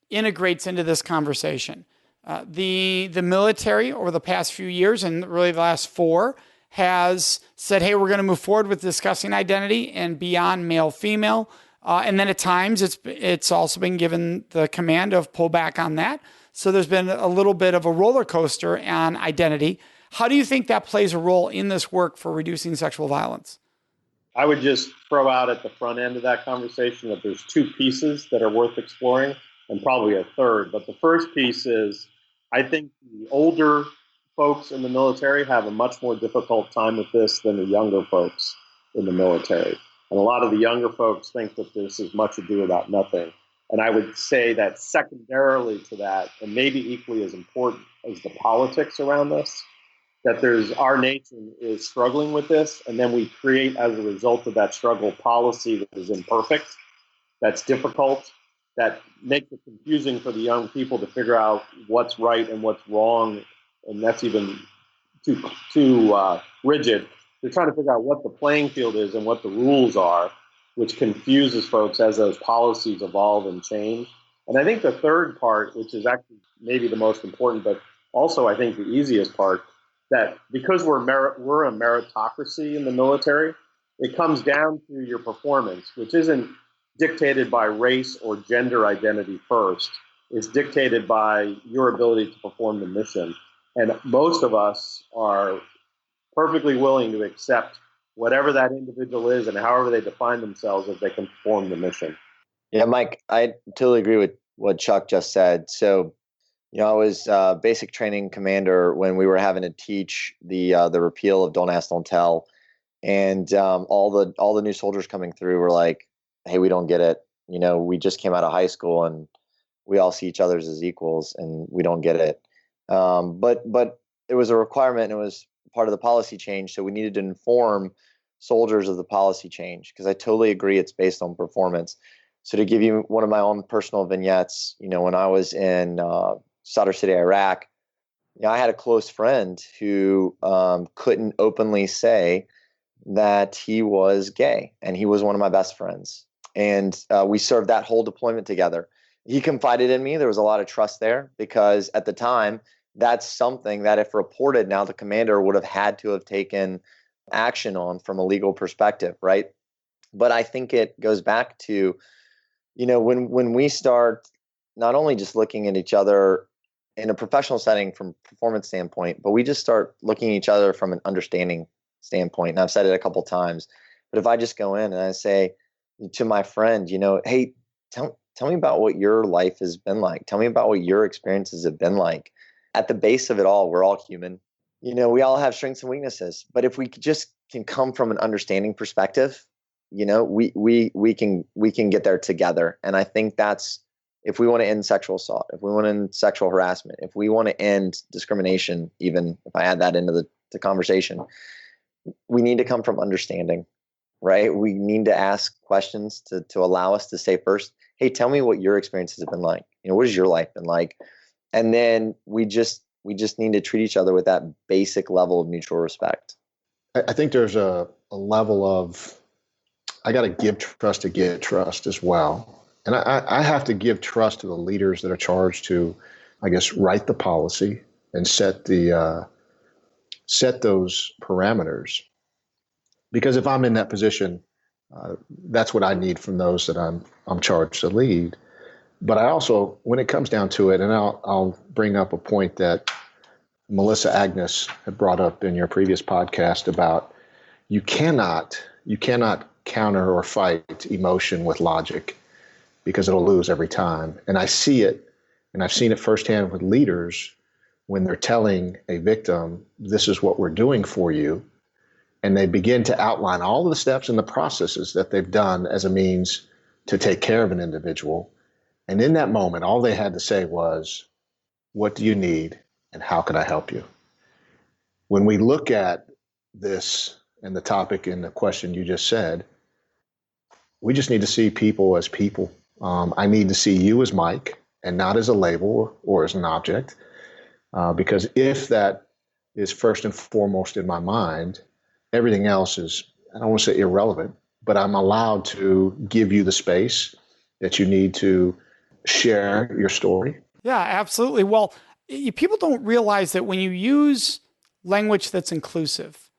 Speaker 1: integrates into this conversation? The military over the past few years, and really the last 4, has said, hey, we're going to move forward with discussing identity and beyond male, female. And then at times it's also been given the command of pull back on that. So there's been a little bit of a roller coaster on identity. How do you think that plays a role in this work for reducing sexual violence?
Speaker 2: I would just throw out at the front end of that conversation that there's 2 pieces that are worth exploring, and probably a third. But the first piece is, I think the older folks in the military have a much more difficult time with this than the younger folks in the military. And a lot of the younger folks think that this is much ado about nothing. And I would say that secondarily to that, and maybe equally as important as the politics around this, that our nation is struggling with this, and then we create, as a result of that struggle, policy that is imperfect, that's difficult, that makes it confusing for the young people to figure out what's right and what's wrong, and that's even too rigid. They're trying to figure out what the playing field is and what the rules are, which confuses folks as those policies evolve and change. And I think the third part, which is actually maybe the most important, but also I think the easiest part, that because we're a meritocracy in the military, it comes down to your performance, which isn't dictated by race or gender identity first. It's dictated by your ability to perform the mission. And most of us are perfectly willing to accept whatever that individual is and however they define themselves if they can perform the mission.
Speaker 4: Yeah, Mike, I totally agree with what Chuck just said. So, I was basic training commander when we were having to teach the repeal of Don't Ask, Don't Tell, and all the new soldiers coming through were like, "Hey, we don't get it. We just came out of high school and we all see each other as equals, and we don't get it." But it was a requirement, and it was part of the policy change. So we needed to inform soldiers of the policy change, because I totally agree it's based on performance. So to give you one of my own personal vignettes, when I was in Sadr City, Iraq, I had a close friend who couldn't openly say that he was gay, and he was one of my best friends. And we served that whole deployment together. He confided in me. There was a lot of trust there, because at the time, that's something that if reported now, the commander would have had to have taken action on from a legal perspective, right? But I think it goes back to, when we start not only just looking at each other in a professional setting from a performance standpoint, but we just start looking at each other from an understanding standpoint. And I've said it a couple of times, but if I just go in and I say to my friend, hey, tell me about what your life has been like. Tell me about what your experiences have been like. At the base of it all, we're all human. We all have strengths and weaknesses, but if we just can come from an understanding perspective, we can get there together. And I think that's, if we want to end sexual assault, if we want to end sexual harassment, if we want to end discrimination, even if I add that into the conversation, we need to come from understanding, right? We need to ask questions to allow us to say first, hey, tell me what your experiences have been like. What has your life been like? And then we just need to treat each other with that basic level of mutual respect.
Speaker 3: I think there's a level of, I got to give trust to get trust as well. And I have to give trust to the leaders that are charged to, I guess, write the policy and set those parameters. Because if I'm in that position, that's what I need from those that I'm charged to lead. But I also, when it comes down to it, and I'll bring up a point that Melissa Agnes had brought up in your previous podcast about you cannot counter or fight emotion with logic, because it'll lose every time. And I see it, and I've seen it firsthand with leaders when they're telling a victim, this is what we're doing for you. And they begin to outline all of the steps and the processes that they've done as a means to take care of an individual. And in that moment, all they had to say was, what do you need and how can I help you? When we look at this and the topic and the question you just said, we just need to see people as people. I need to see you as Mike and not as a label or as an object. Because if that is first and foremost in my mind, everything else is, I don't want to say irrelevant, but I'm allowed to give you the space that you need to share your story.
Speaker 1: Yeah, absolutely. Well, People don't realize that when you use language that's inclusive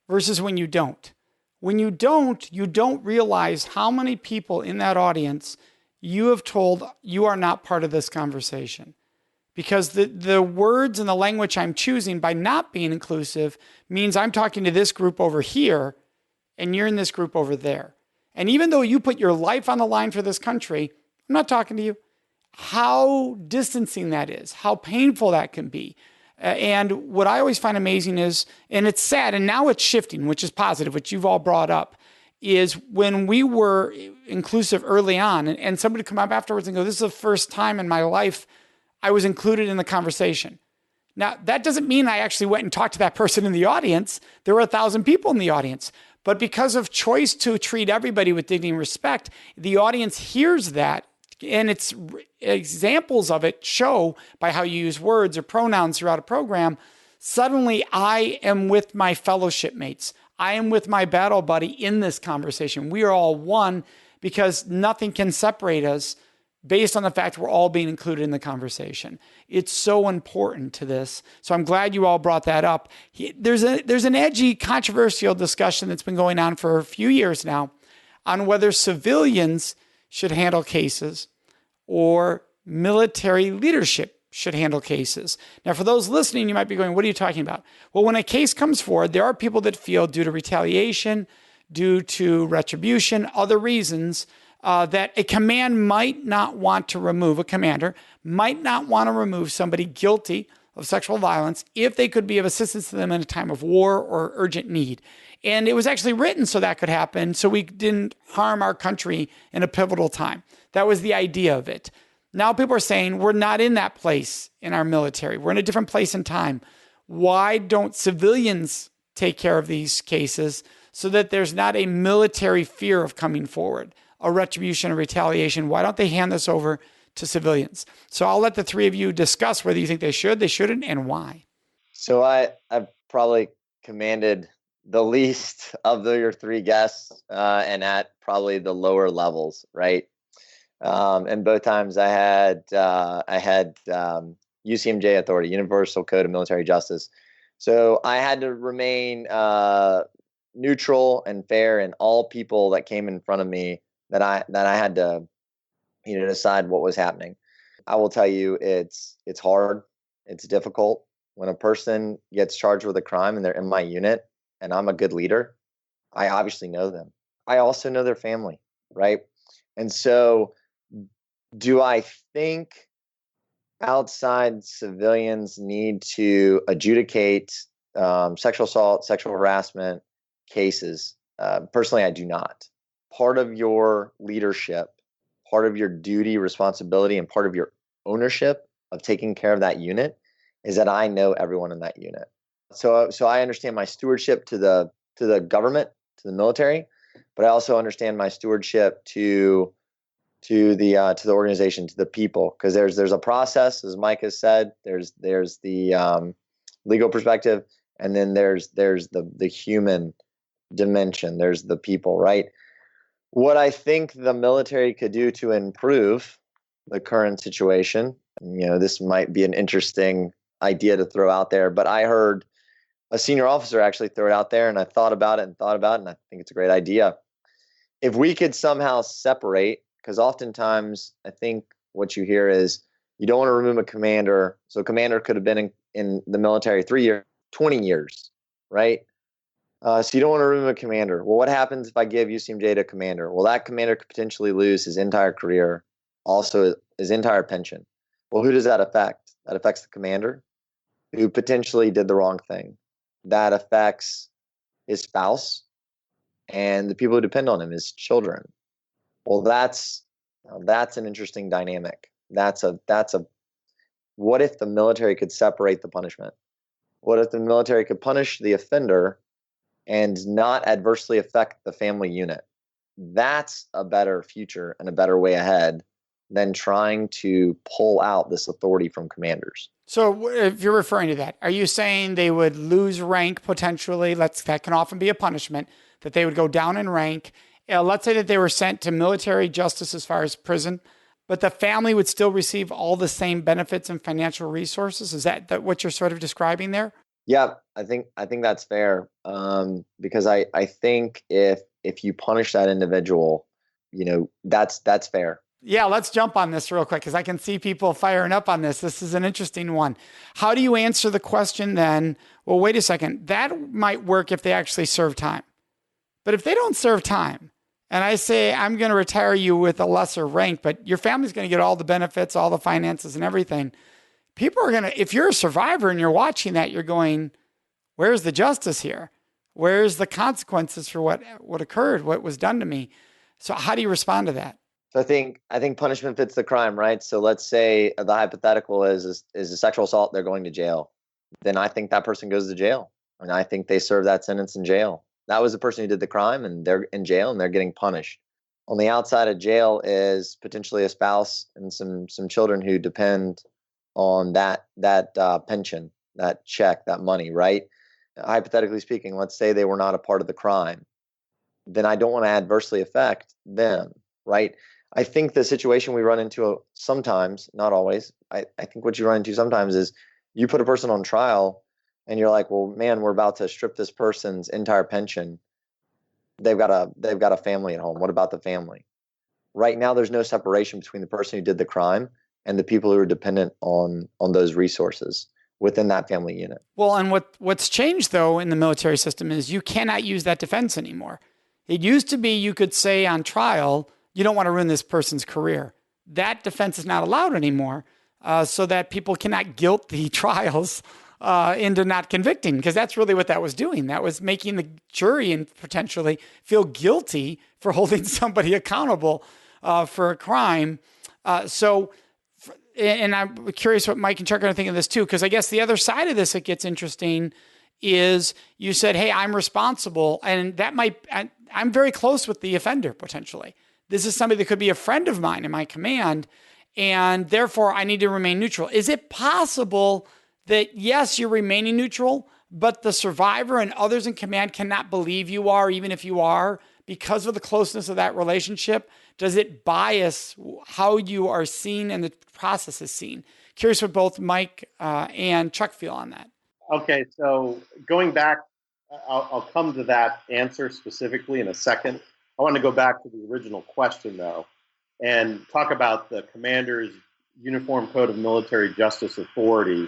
Speaker 1: versus when you don't. When you don't realize how many people in that audience you have told you are not part of this conversation. Because the words and the language I'm choosing by not being inclusive means I'm talking to this group over here and you're in this group over there. And even though you put your life on the line for this country, I'm not talking to you. How distancing that is, how painful that can be. And what I always find amazing is, and it's sad, and now it's shifting, which is positive, which you've all brought up, is when we were inclusive early on, and somebody would come up afterwards and go, this is the first time in my life I was included in the conversation. Now, that doesn't mean I actually went and talked to that person in the audience. There were 1,000 people in the audience. But because of choice to treat everybody with dignity and respect, the audience hears that. And it's examples of it show by how you use words or pronouns throughout a program. Suddenly, I am with my fellowship mates. I am with my battle buddy in this conversation. We are all one because nothing can separate us based on the fact we're all being included in the conversation. It's so important to this. So I'm glad you all brought that up. There's an edgy, controversial discussion that's been going on for a few years now on whether civilians should handle cases or military leadership should handle cases. Now, for those listening, you might be going, what are you talking about? Well, when a case comes forward, there are people that feel due to retaliation, due to retribution, other reasons, that a command might not want to remove, a commander might not want to remove somebody guilty of sexual violence if they could be of assistance to them in a time of war or urgent need. And it was actually written so that could happen, so we didn't harm our country in a pivotal time. That was the idea of it. Now people are saying we're not in that place in our military. We're in a different place in time. Why don't civilians take care of these cases so that there's not a military fear of coming forward, a retribution or retaliation? Why don't they hand this over to civilians? So I'll let the three of you discuss whether you think they should, they shouldn't, and why.
Speaker 4: So I've probably commanded the least of your three guests, and at probably the lower levels, right? And both times I had UCMJ authority, Universal Code of Military Justice. So I had to remain neutral and fair, and all people that came in front of me that I had to, decide what was happening. I will tell you, it's hard, it's difficult when a person gets charged with a crime and they're in my unit, and I'm a good leader. I obviously know them. I also know their family, right? And so, do I think outside civilians need to adjudicate sexual assault, sexual harassment cases? Personally, I do not. Part of your leadership, part of your duty, responsibility, and part of your ownership of taking care of that unit is that I know everyone in that unit. So I understand my stewardship to the government, to the military, but I also understand my stewardship to the organization, to the people, because there's a process, as Mike has said. There's the legal perspective, and then there's the human dimension. There's the people, right? What I think the military could do to improve the current situation, this might be an interesting idea to throw out there, but I heard a senior officer actually throw it out there, and I thought about it, and I think it's a great idea. If we could somehow separate, because oftentimes I think what you hear is you don't want to remove a commander. So a commander could have been in the military 3 years, 20 years, right? So you don't want to remove a commander. Well, what happens if I give UCMJ to a commander? Well, that commander could potentially lose his entire career, also his entire pension. Well, who does that affect? That affects the commander who potentially did the wrong thing. That affects his spouse and the people who depend on him, his children. Well, that's an interesting dynamic. That's a what if the military could separate the punishment? What if the military could punish the offender and not adversely affect the family unit? That's a better future and a better way ahead than trying to pull out this authority from commanders.
Speaker 1: So if you're referring to that, are you saying they would lose rank potentially? That can often be a punishment, that they would go down in rank. Let's say that they were sent to military justice as far as prison. but the family would still receive all the same benefits and financial resources. Is that what you're sort of describing there?
Speaker 4: Yeah, I think that's fair. Because I think if you punish that individual, that's fair.
Speaker 1: Yeah, let's jump on this real quick because I can see people firing up on this. This is an interesting one. How do you answer the question then? Well, wait a second. That might work if they actually serve time. But if they don't serve time, and I say, I'm going to retire you with a lesser rank, but your family's going to get all the benefits, all the finances and everything. People are going to, if you're a survivor and you're watching that, you're going, where's the justice here? Where's the consequences for what occurred, what was done to me? So how do you respond to that?
Speaker 4: So I think punishment fits the crime, right? So let's say the hypothetical is a sexual assault, they're going to jail. Then I think that person goes to jail. And I think they serve that sentence in jail. That was the person who did the crime, and they're in jail and they're getting punished. On the outside of jail is potentially a spouse and some children who depend on that pension, that check, that money, right? Hypothetically speaking, let's say they were not a part of the crime. Then I don't want to adversely affect them, right? I think the situation we run into sometimes, not always, I think what you run into sometimes is you put a person on trial and you're like, well, man, we're about to strip this person's entire pension. They've got a family at home. What about the family? Right now, there's no separation between the person who did the crime and the people who are dependent on those resources within that family unit.
Speaker 1: Well, and what's changed, though, in the military system is you cannot use that defense anymore. It used to be you could say on trial, you don't want to ruin this person's career. That defense is not allowed anymore, so that people cannot guilt the trials into not convicting, because that's really what that was doing. That was making the jury and potentially feel guilty for holding somebody accountable for a crime. And I'm curious what Mike and Chuck are going to think of this too, because I guess the other side of this that gets interesting is you said, hey, I'm responsible. And that I'm very close with the offender potentially. This is somebody that could be a friend of mine in my command, and therefore I need to remain neutral. Is it possible that, yes, you're remaining neutral, but the survivor and others in command cannot believe you are, even if you are, because of the closeness of that relationship? Does it bias how you are seen and the process is seen? Curious what both Mike and Chuck feel on that.
Speaker 2: Okay, so going back, I'll come to that answer specifically in a second. I want to go back to the original question, though, and talk about the commander's Uniform Code of Military Justice Authority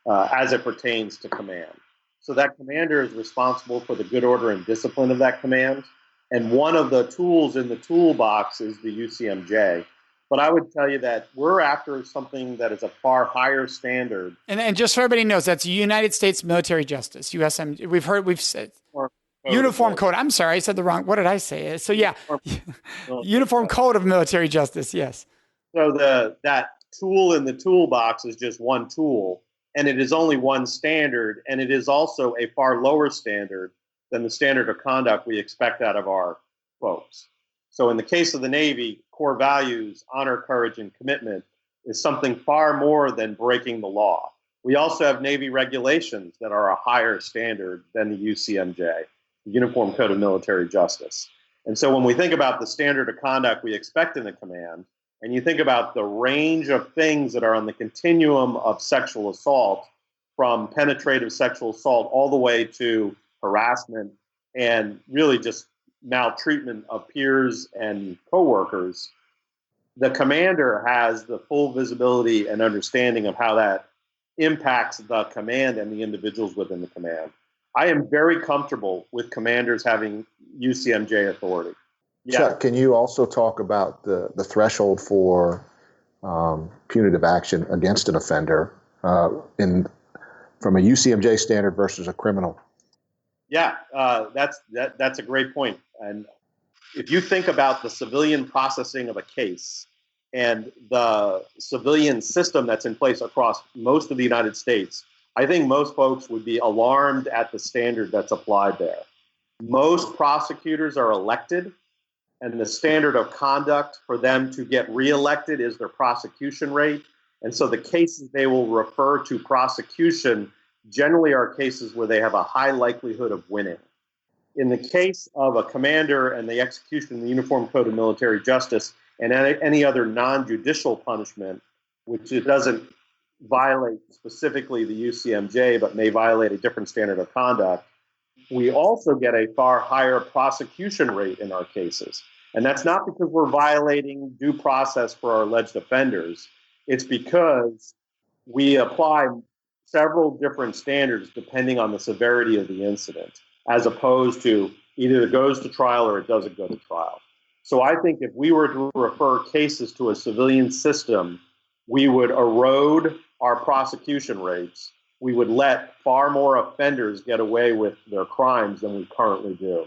Speaker 2: as it pertains to command. So that commander is responsible for the good order and discipline of that command. And one of the tools in the toolbox is the UCMJ. But I would tell you that we're after something that is a far higher standard.
Speaker 1: And just so everybody knows, that's United States Military Justice, USM. We've said Uniform Code. I'm sorry, I said the wrong. What did I say? So yeah, Uniform Code of Military Justice. Yes.
Speaker 2: So that tool in the toolbox is just one tool, and it is only one standard, and it is also a far lower standard than the standard of conduct we expect out of our folks. So in the case of the Navy, core values, honor, courage, and commitment is something far more than breaking the law. We also have Navy regulations that are a higher standard than the UCMJ, the Uniform Code of Military Justice. And so when we think about the standard of conduct we expect in the command, and you think about the range of things that are on the continuum of sexual assault, from penetrative sexual assault all the way to harassment and really just maltreatment of peers and coworkers, the commander has the full visibility and understanding of how that impacts the command and the individuals within the command. I am very comfortable with commanders having UCMJ authority. Yeah.
Speaker 3: Chuck, can you also talk about the threshold for punitive action against an offender from a UCMJ standard versus a criminal?
Speaker 2: Yeah, that's a great point. And if you think about the civilian processing of a case and the civilian system that's in place across most of the United States, I think most folks would be alarmed at the standard that's applied there. Most prosecutors are elected, and the standard of conduct for them to get reelected is their prosecution rate. And so the cases they will refer to prosecution generally are cases where they have a high likelihood of winning. In the case of a commander and the execution of the Uniform Code of Military Justice, and any other non-judicial punishment, which it doesn't violate specifically the UCMJ, but may violate a different standard of conduct, we also get a far higher prosecution rate in our cases. And that's not because we're violating due process for our alleged offenders. It's because we apply several different standards depending on the severity of the incident, as opposed to either it goes to trial or it doesn't go to trial. So I think if we were to refer cases to a civilian system, we would erode our prosecution rates. We would let far more offenders get away with their crimes than we currently do.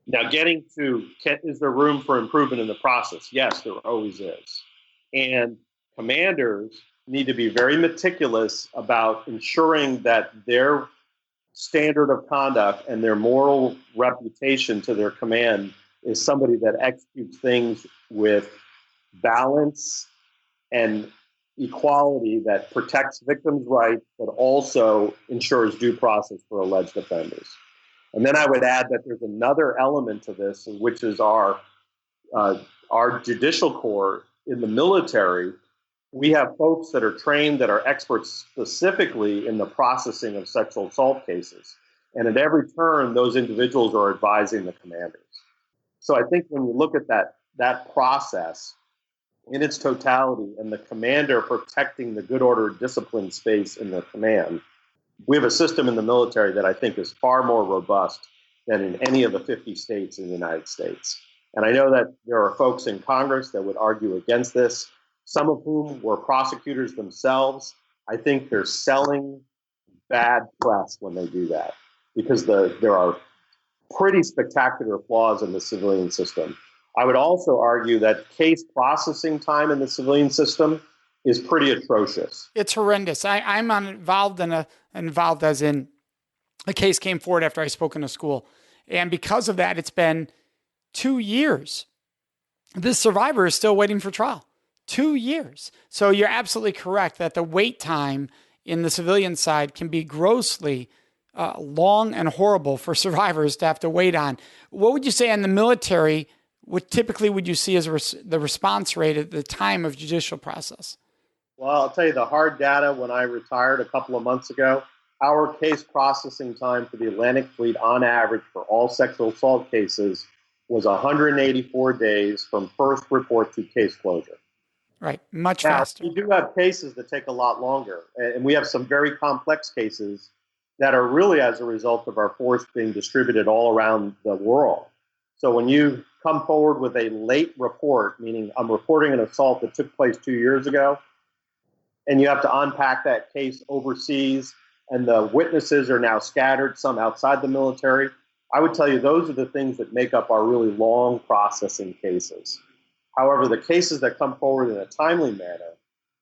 Speaker 2: Now, getting to, is there room for improvement in the process? Yes, there always is. And commanders need to be very meticulous about ensuring that their standard of conduct and their moral reputation to their command is somebody that executes things with balance and equality, that protects victims' rights, but also ensures due process for alleged offenders. And then I would add that there's another element to this, which is our judicial corps in the military. We have folks that are trained, that are experts specifically in the processing of sexual assault cases. And at every turn, those individuals are advising the commanders. So I think when you look at that process in its totality and the commander protecting the good order discipline space in the command, we have a system in the military that I think is far more robust than in any of the 50 states in the United States. And I know that there are folks in Congress that would argue against this, some of whom were prosecutors themselves. I think they're selling bad press when they do that, because there are pretty spectacular flaws in the civilian system. I would also argue that case processing time in the civilian system is pretty atrocious.
Speaker 1: It's horrendous. I'm involved as in a case came forward after I spoke in a school. And because of that, it's been 2 years. This survivor is still waiting for trial. 2 years. So you're absolutely correct that the wait time in the civilian side can be grossly long and horrible for survivors to have to wait on. What would you say in the military, what typically would you see as the response rate at the time of judicial process?
Speaker 2: Well, I'll tell you the hard data when I retired a couple of months ago, our case processing time for the Atlantic Fleet on average for all sexual assault cases was 184 days from first report to case closure.
Speaker 1: Right, much faster.
Speaker 2: We do have cases that take a lot longer, and we have some very complex cases that are really as a result of our force being distributed all around the world. So when you come forward with a late report, meaning I'm reporting an assault that took place 2 years ago, and you have to unpack that case overseas, and the witnesses are now scattered, some outside the military, I would tell you those are the things that make up our really long processing cases. However, the cases that come forward in a timely manner,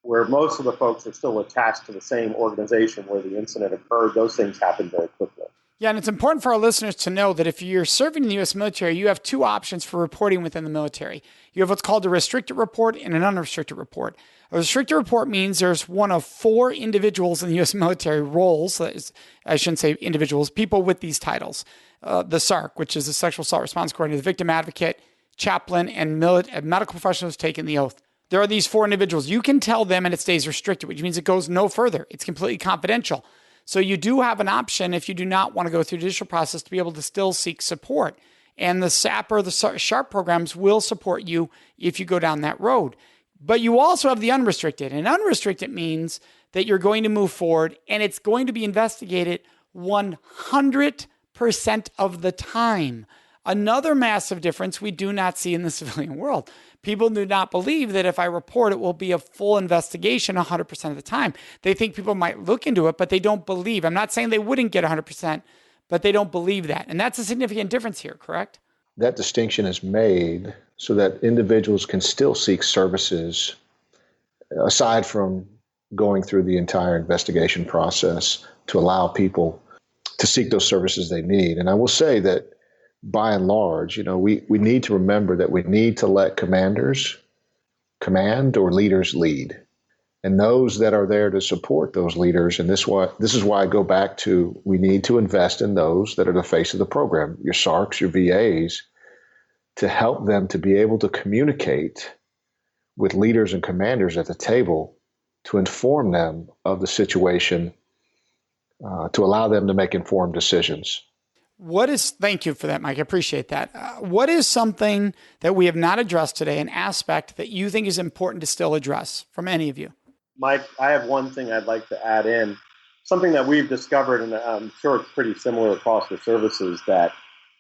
Speaker 2: where most of the folks are still attached to the same organization where the incident occurred, those things happen very quickly.
Speaker 1: Yeah, and it's important for our listeners to know that if you're serving in the U.S. military, you have two options for reporting within the military. You have what's called a restricted report and an unrestricted report. A restricted report means there's one of 4 individuals in the U.S. military roles, I shouldn't say individuals, people with these titles. The SARC, which is the Sexual Assault Response Coordinator, the Victim Advocate, Chaplain, and medical professionals taking the oath. There are these 4 individuals. You can tell them and it stays restricted, which means it goes no further. It's completely confidential. So you do have an option if you do not want to go through the judicial process to be able to still seek support. And the SAP or the SHARP programs will support you if you go down that road. But you also have the unrestricted. And unrestricted means that you're going to move forward and it's going to be investigated 100% of the time. Another massive difference we do not see in the civilian world. People do not believe that if I report, it will be a full investigation 100% of the time. They think people might look into it, but they don't believe. I'm not saying they wouldn't get 100%, but they don't believe that. And that's a significant difference here, correct?
Speaker 3: That distinction is made so that individuals can still seek services aside from going through the entire investigation process to allow people to seek those services they need. And I will say that by and large, we need to remember that we need to let commanders command or leaders lead. And those that are there to support those leaders, and this is why I go back to, we need to invest in those that are the face of the program, your SARCs, your VAs, to help them to be able to communicate with leaders and commanders at the table to inform them of the situation, to allow them to make informed decisions.
Speaker 1: Thank you for that, Mike. I appreciate that. What is something that we have not addressed today, an aspect that you think is important to still address from any of you?
Speaker 2: Mike, I have one thing I'd like to add in. Something that we've discovered, and I'm sure it's pretty similar across the services, that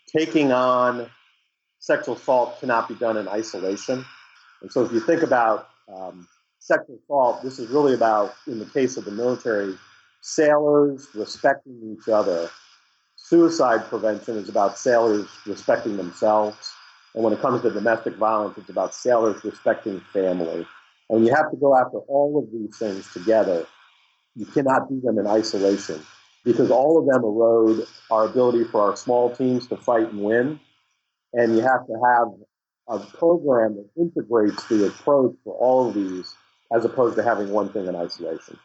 Speaker 2: taking on sexual assault cannot be done in isolation. And so if you think about sexual assault, this is really about, in the case of the military, sailors respecting each other. Suicide prevention is about sailors respecting themselves. And when it comes to domestic violence, it's about sailors respecting family. And you have to go after all of these things together. You cannot do them in isolation, because all of them erode our ability for our small teams to fight and win. And you have to have a program that integrates the approach for all of these, as opposed to having one thing in isolation.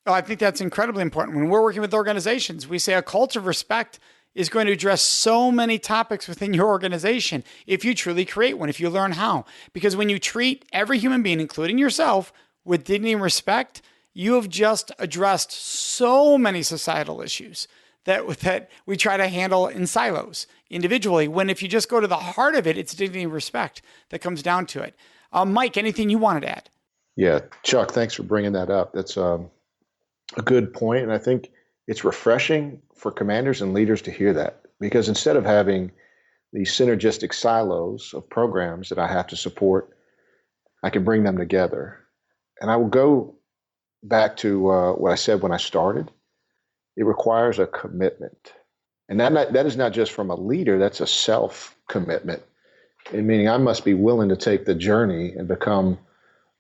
Speaker 1: Oh, I think that's incredibly important. When we're working with organizations, we say a culture of respect is going to address so many topics within your organization if you truly create one, if you learn how. Because when you treat every human being, including yourself, with dignity and respect, you have just addressed so many societal issues that we try to handle in silos individually, when if you just go to the heart of it, it's dignity and respect that comes down to it. Mike, anything you wanted to add?
Speaker 3: Yeah, Chuck, thanks for bringing that up. That's a good point, and I think it's refreshing for commanders and leaders to hear that, because instead of having these synergistic silos of programs that I have to support, I can bring them together. And I will go back to what I said when I started. It requires a commitment. And that is not just from a leader, that's a self-commitment. Meaning I must be willing to take the journey and become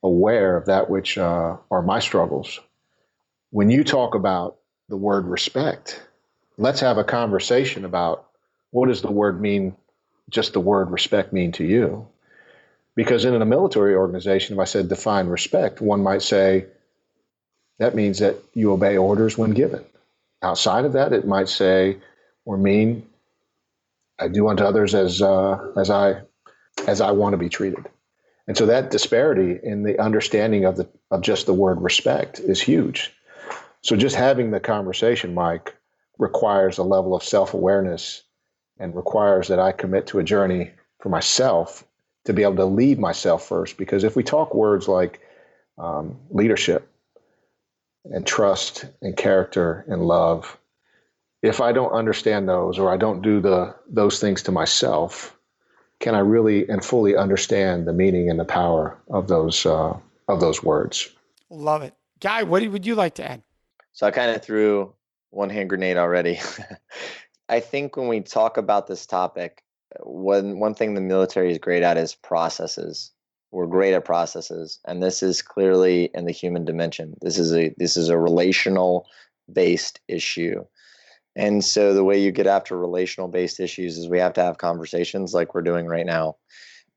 Speaker 3: aware of that which are my struggles. When you talk about the word respect, let's have a conversation about what does the word mean, just the word respect mean to you? Because in a military organization, if I said define respect, one might say that means that you obey orders when given. Outside of that, it might say or mean I do unto others as I want to be treated. And so that disparity in the understanding of just the word respect is huge. So just having the conversation, Mike, requires a level of self-awareness and requires that I commit to a journey for myself to be able to lead myself first. Because if we talk words like leadership and trust and character and love, if I don't understand those, or I don't do those things to myself, can I really and fully understand the meaning and the power of those words?
Speaker 1: Love it. Guy, what would you like to add?
Speaker 4: So I kind of threw one hand grenade already. I think when we talk about this topic, one thing the military is great at is processes. We're great at processes, and this is clearly in the human dimension. This is a relational based issue. And so the way you get after relational based issues is we have to have conversations like we're doing right now,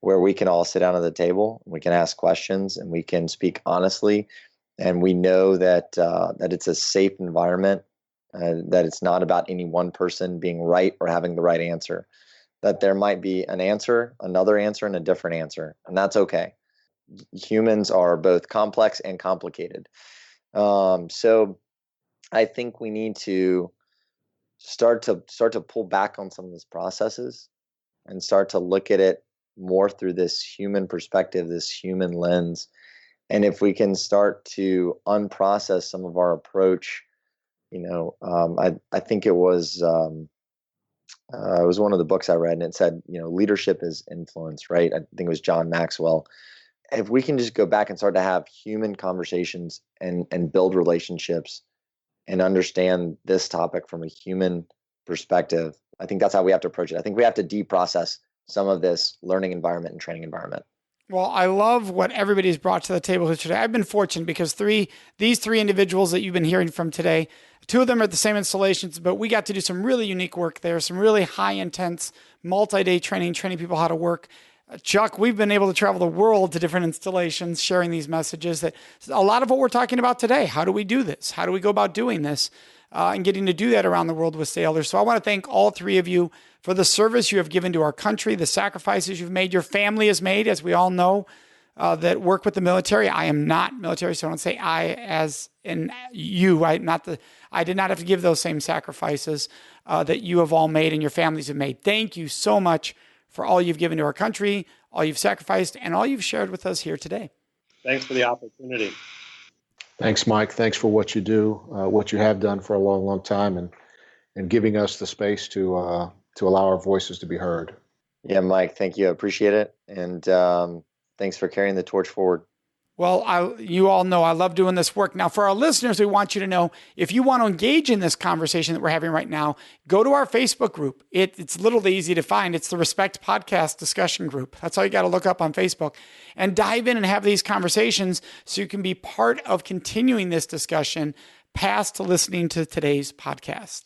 Speaker 4: where we can all sit down at the table, we can ask questions, and we can speak honestly. And we know that it's a safe environment, that it's not about any one person being right or having the right answer, that there might be an answer, another answer, and a different answer. And that's okay. Humans are both complex and complicated. So I think we need to start to pull back on some of these processes and start to look at it more through this human perspective, this human lens. And if we can start to unprocess some of our approach, I think it was one of the books I read, and it said, leadership is influence, right? I think it was John Maxwell. If we can just go back and start to have human conversations and build relationships and understand this topic from a human perspective, I think that's how we have to approach it. I think we have to deprocess some of this learning environment and training environment.
Speaker 1: Well, I love what everybody's brought to the table here today. I've been fortunate because these three individuals that you've been hearing from today, two of them are at the same installations, but we got to do some really unique work there, some really high intense multi-day training people how to work. Chuck, we've been able to travel the world to different installations, sharing these messages that a lot of what we're talking about today. How do we do this? How do we go about doing this? And getting to do that around the world with sailors. So I want to thank all three of you for the service you have given to our country, the sacrifices you've made, your family has made, as we all know, that work with the military. I am not military, so I don't say I as in you. I did not have to give those same sacrifices that you have all made and your families have made. Thank you so much for all you've given to our country, all you've sacrificed, and all you've shared with us here today.
Speaker 2: Thanks for the opportunity.
Speaker 3: Thanks, Mike. Thanks for what you do, what you have done for a long, long time, and giving us the space to allow our voices to be heard.
Speaker 4: Yeah, Mike, thank you. I appreciate it. And thanks for carrying the torch forward.
Speaker 1: Well, you all know I love doing this work. Now, for our listeners, we want you to know, if you want to engage in this conversation that we're having right now, go to our Facebook group. It's literally easy to find. It's the Respect Podcast discussion group. That's all you got to look up on Facebook. And dive in and have these conversations so you can be part of continuing this discussion past listening to today's podcast.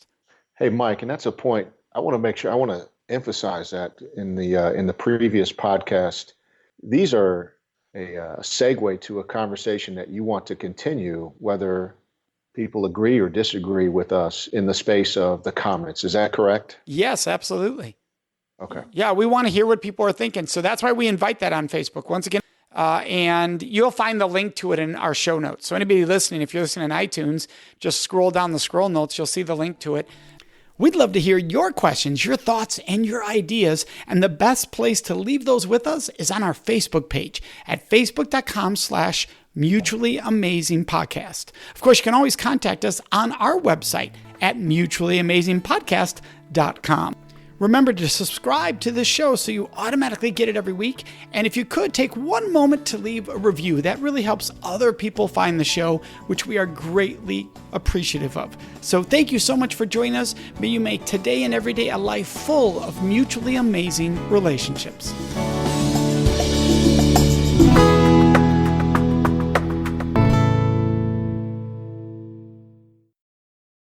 Speaker 3: Hey, Mike, and that's a point I want to make sure, I want to emphasize that in the previous podcast. These are a segue to a conversation that you want to continue, whether people agree or disagree with us in the space of the comments. Is that correct?
Speaker 1: Yes, absolutely.
Speaker 3: Okay.
Speaker 1: Yeah, we want to hear what people are thinking. So that's why we invite that on Facebook. Once again, and you'll find the link to it in our show notes. So anybody listening, if you're listening on iTunes, just scroll down the scroll notes. You'll see the link to it. We'd love to hear your questions, your thoughts, and your ideas. And the best place to leave those with us is on our Facebook page at facebook.com/Mutually Amazing Podcast. Of course, you can always contact us on our website at mutuallyamazingpodcast.com. Remember to subscribe to this show so you automatically get it every week. And if you could, take one moment to leave a review. That really helps other people find the show, which we are greatly appreciative of. So thank you so much for joining us. May you make today and every day a life full of mutually amazing relationships.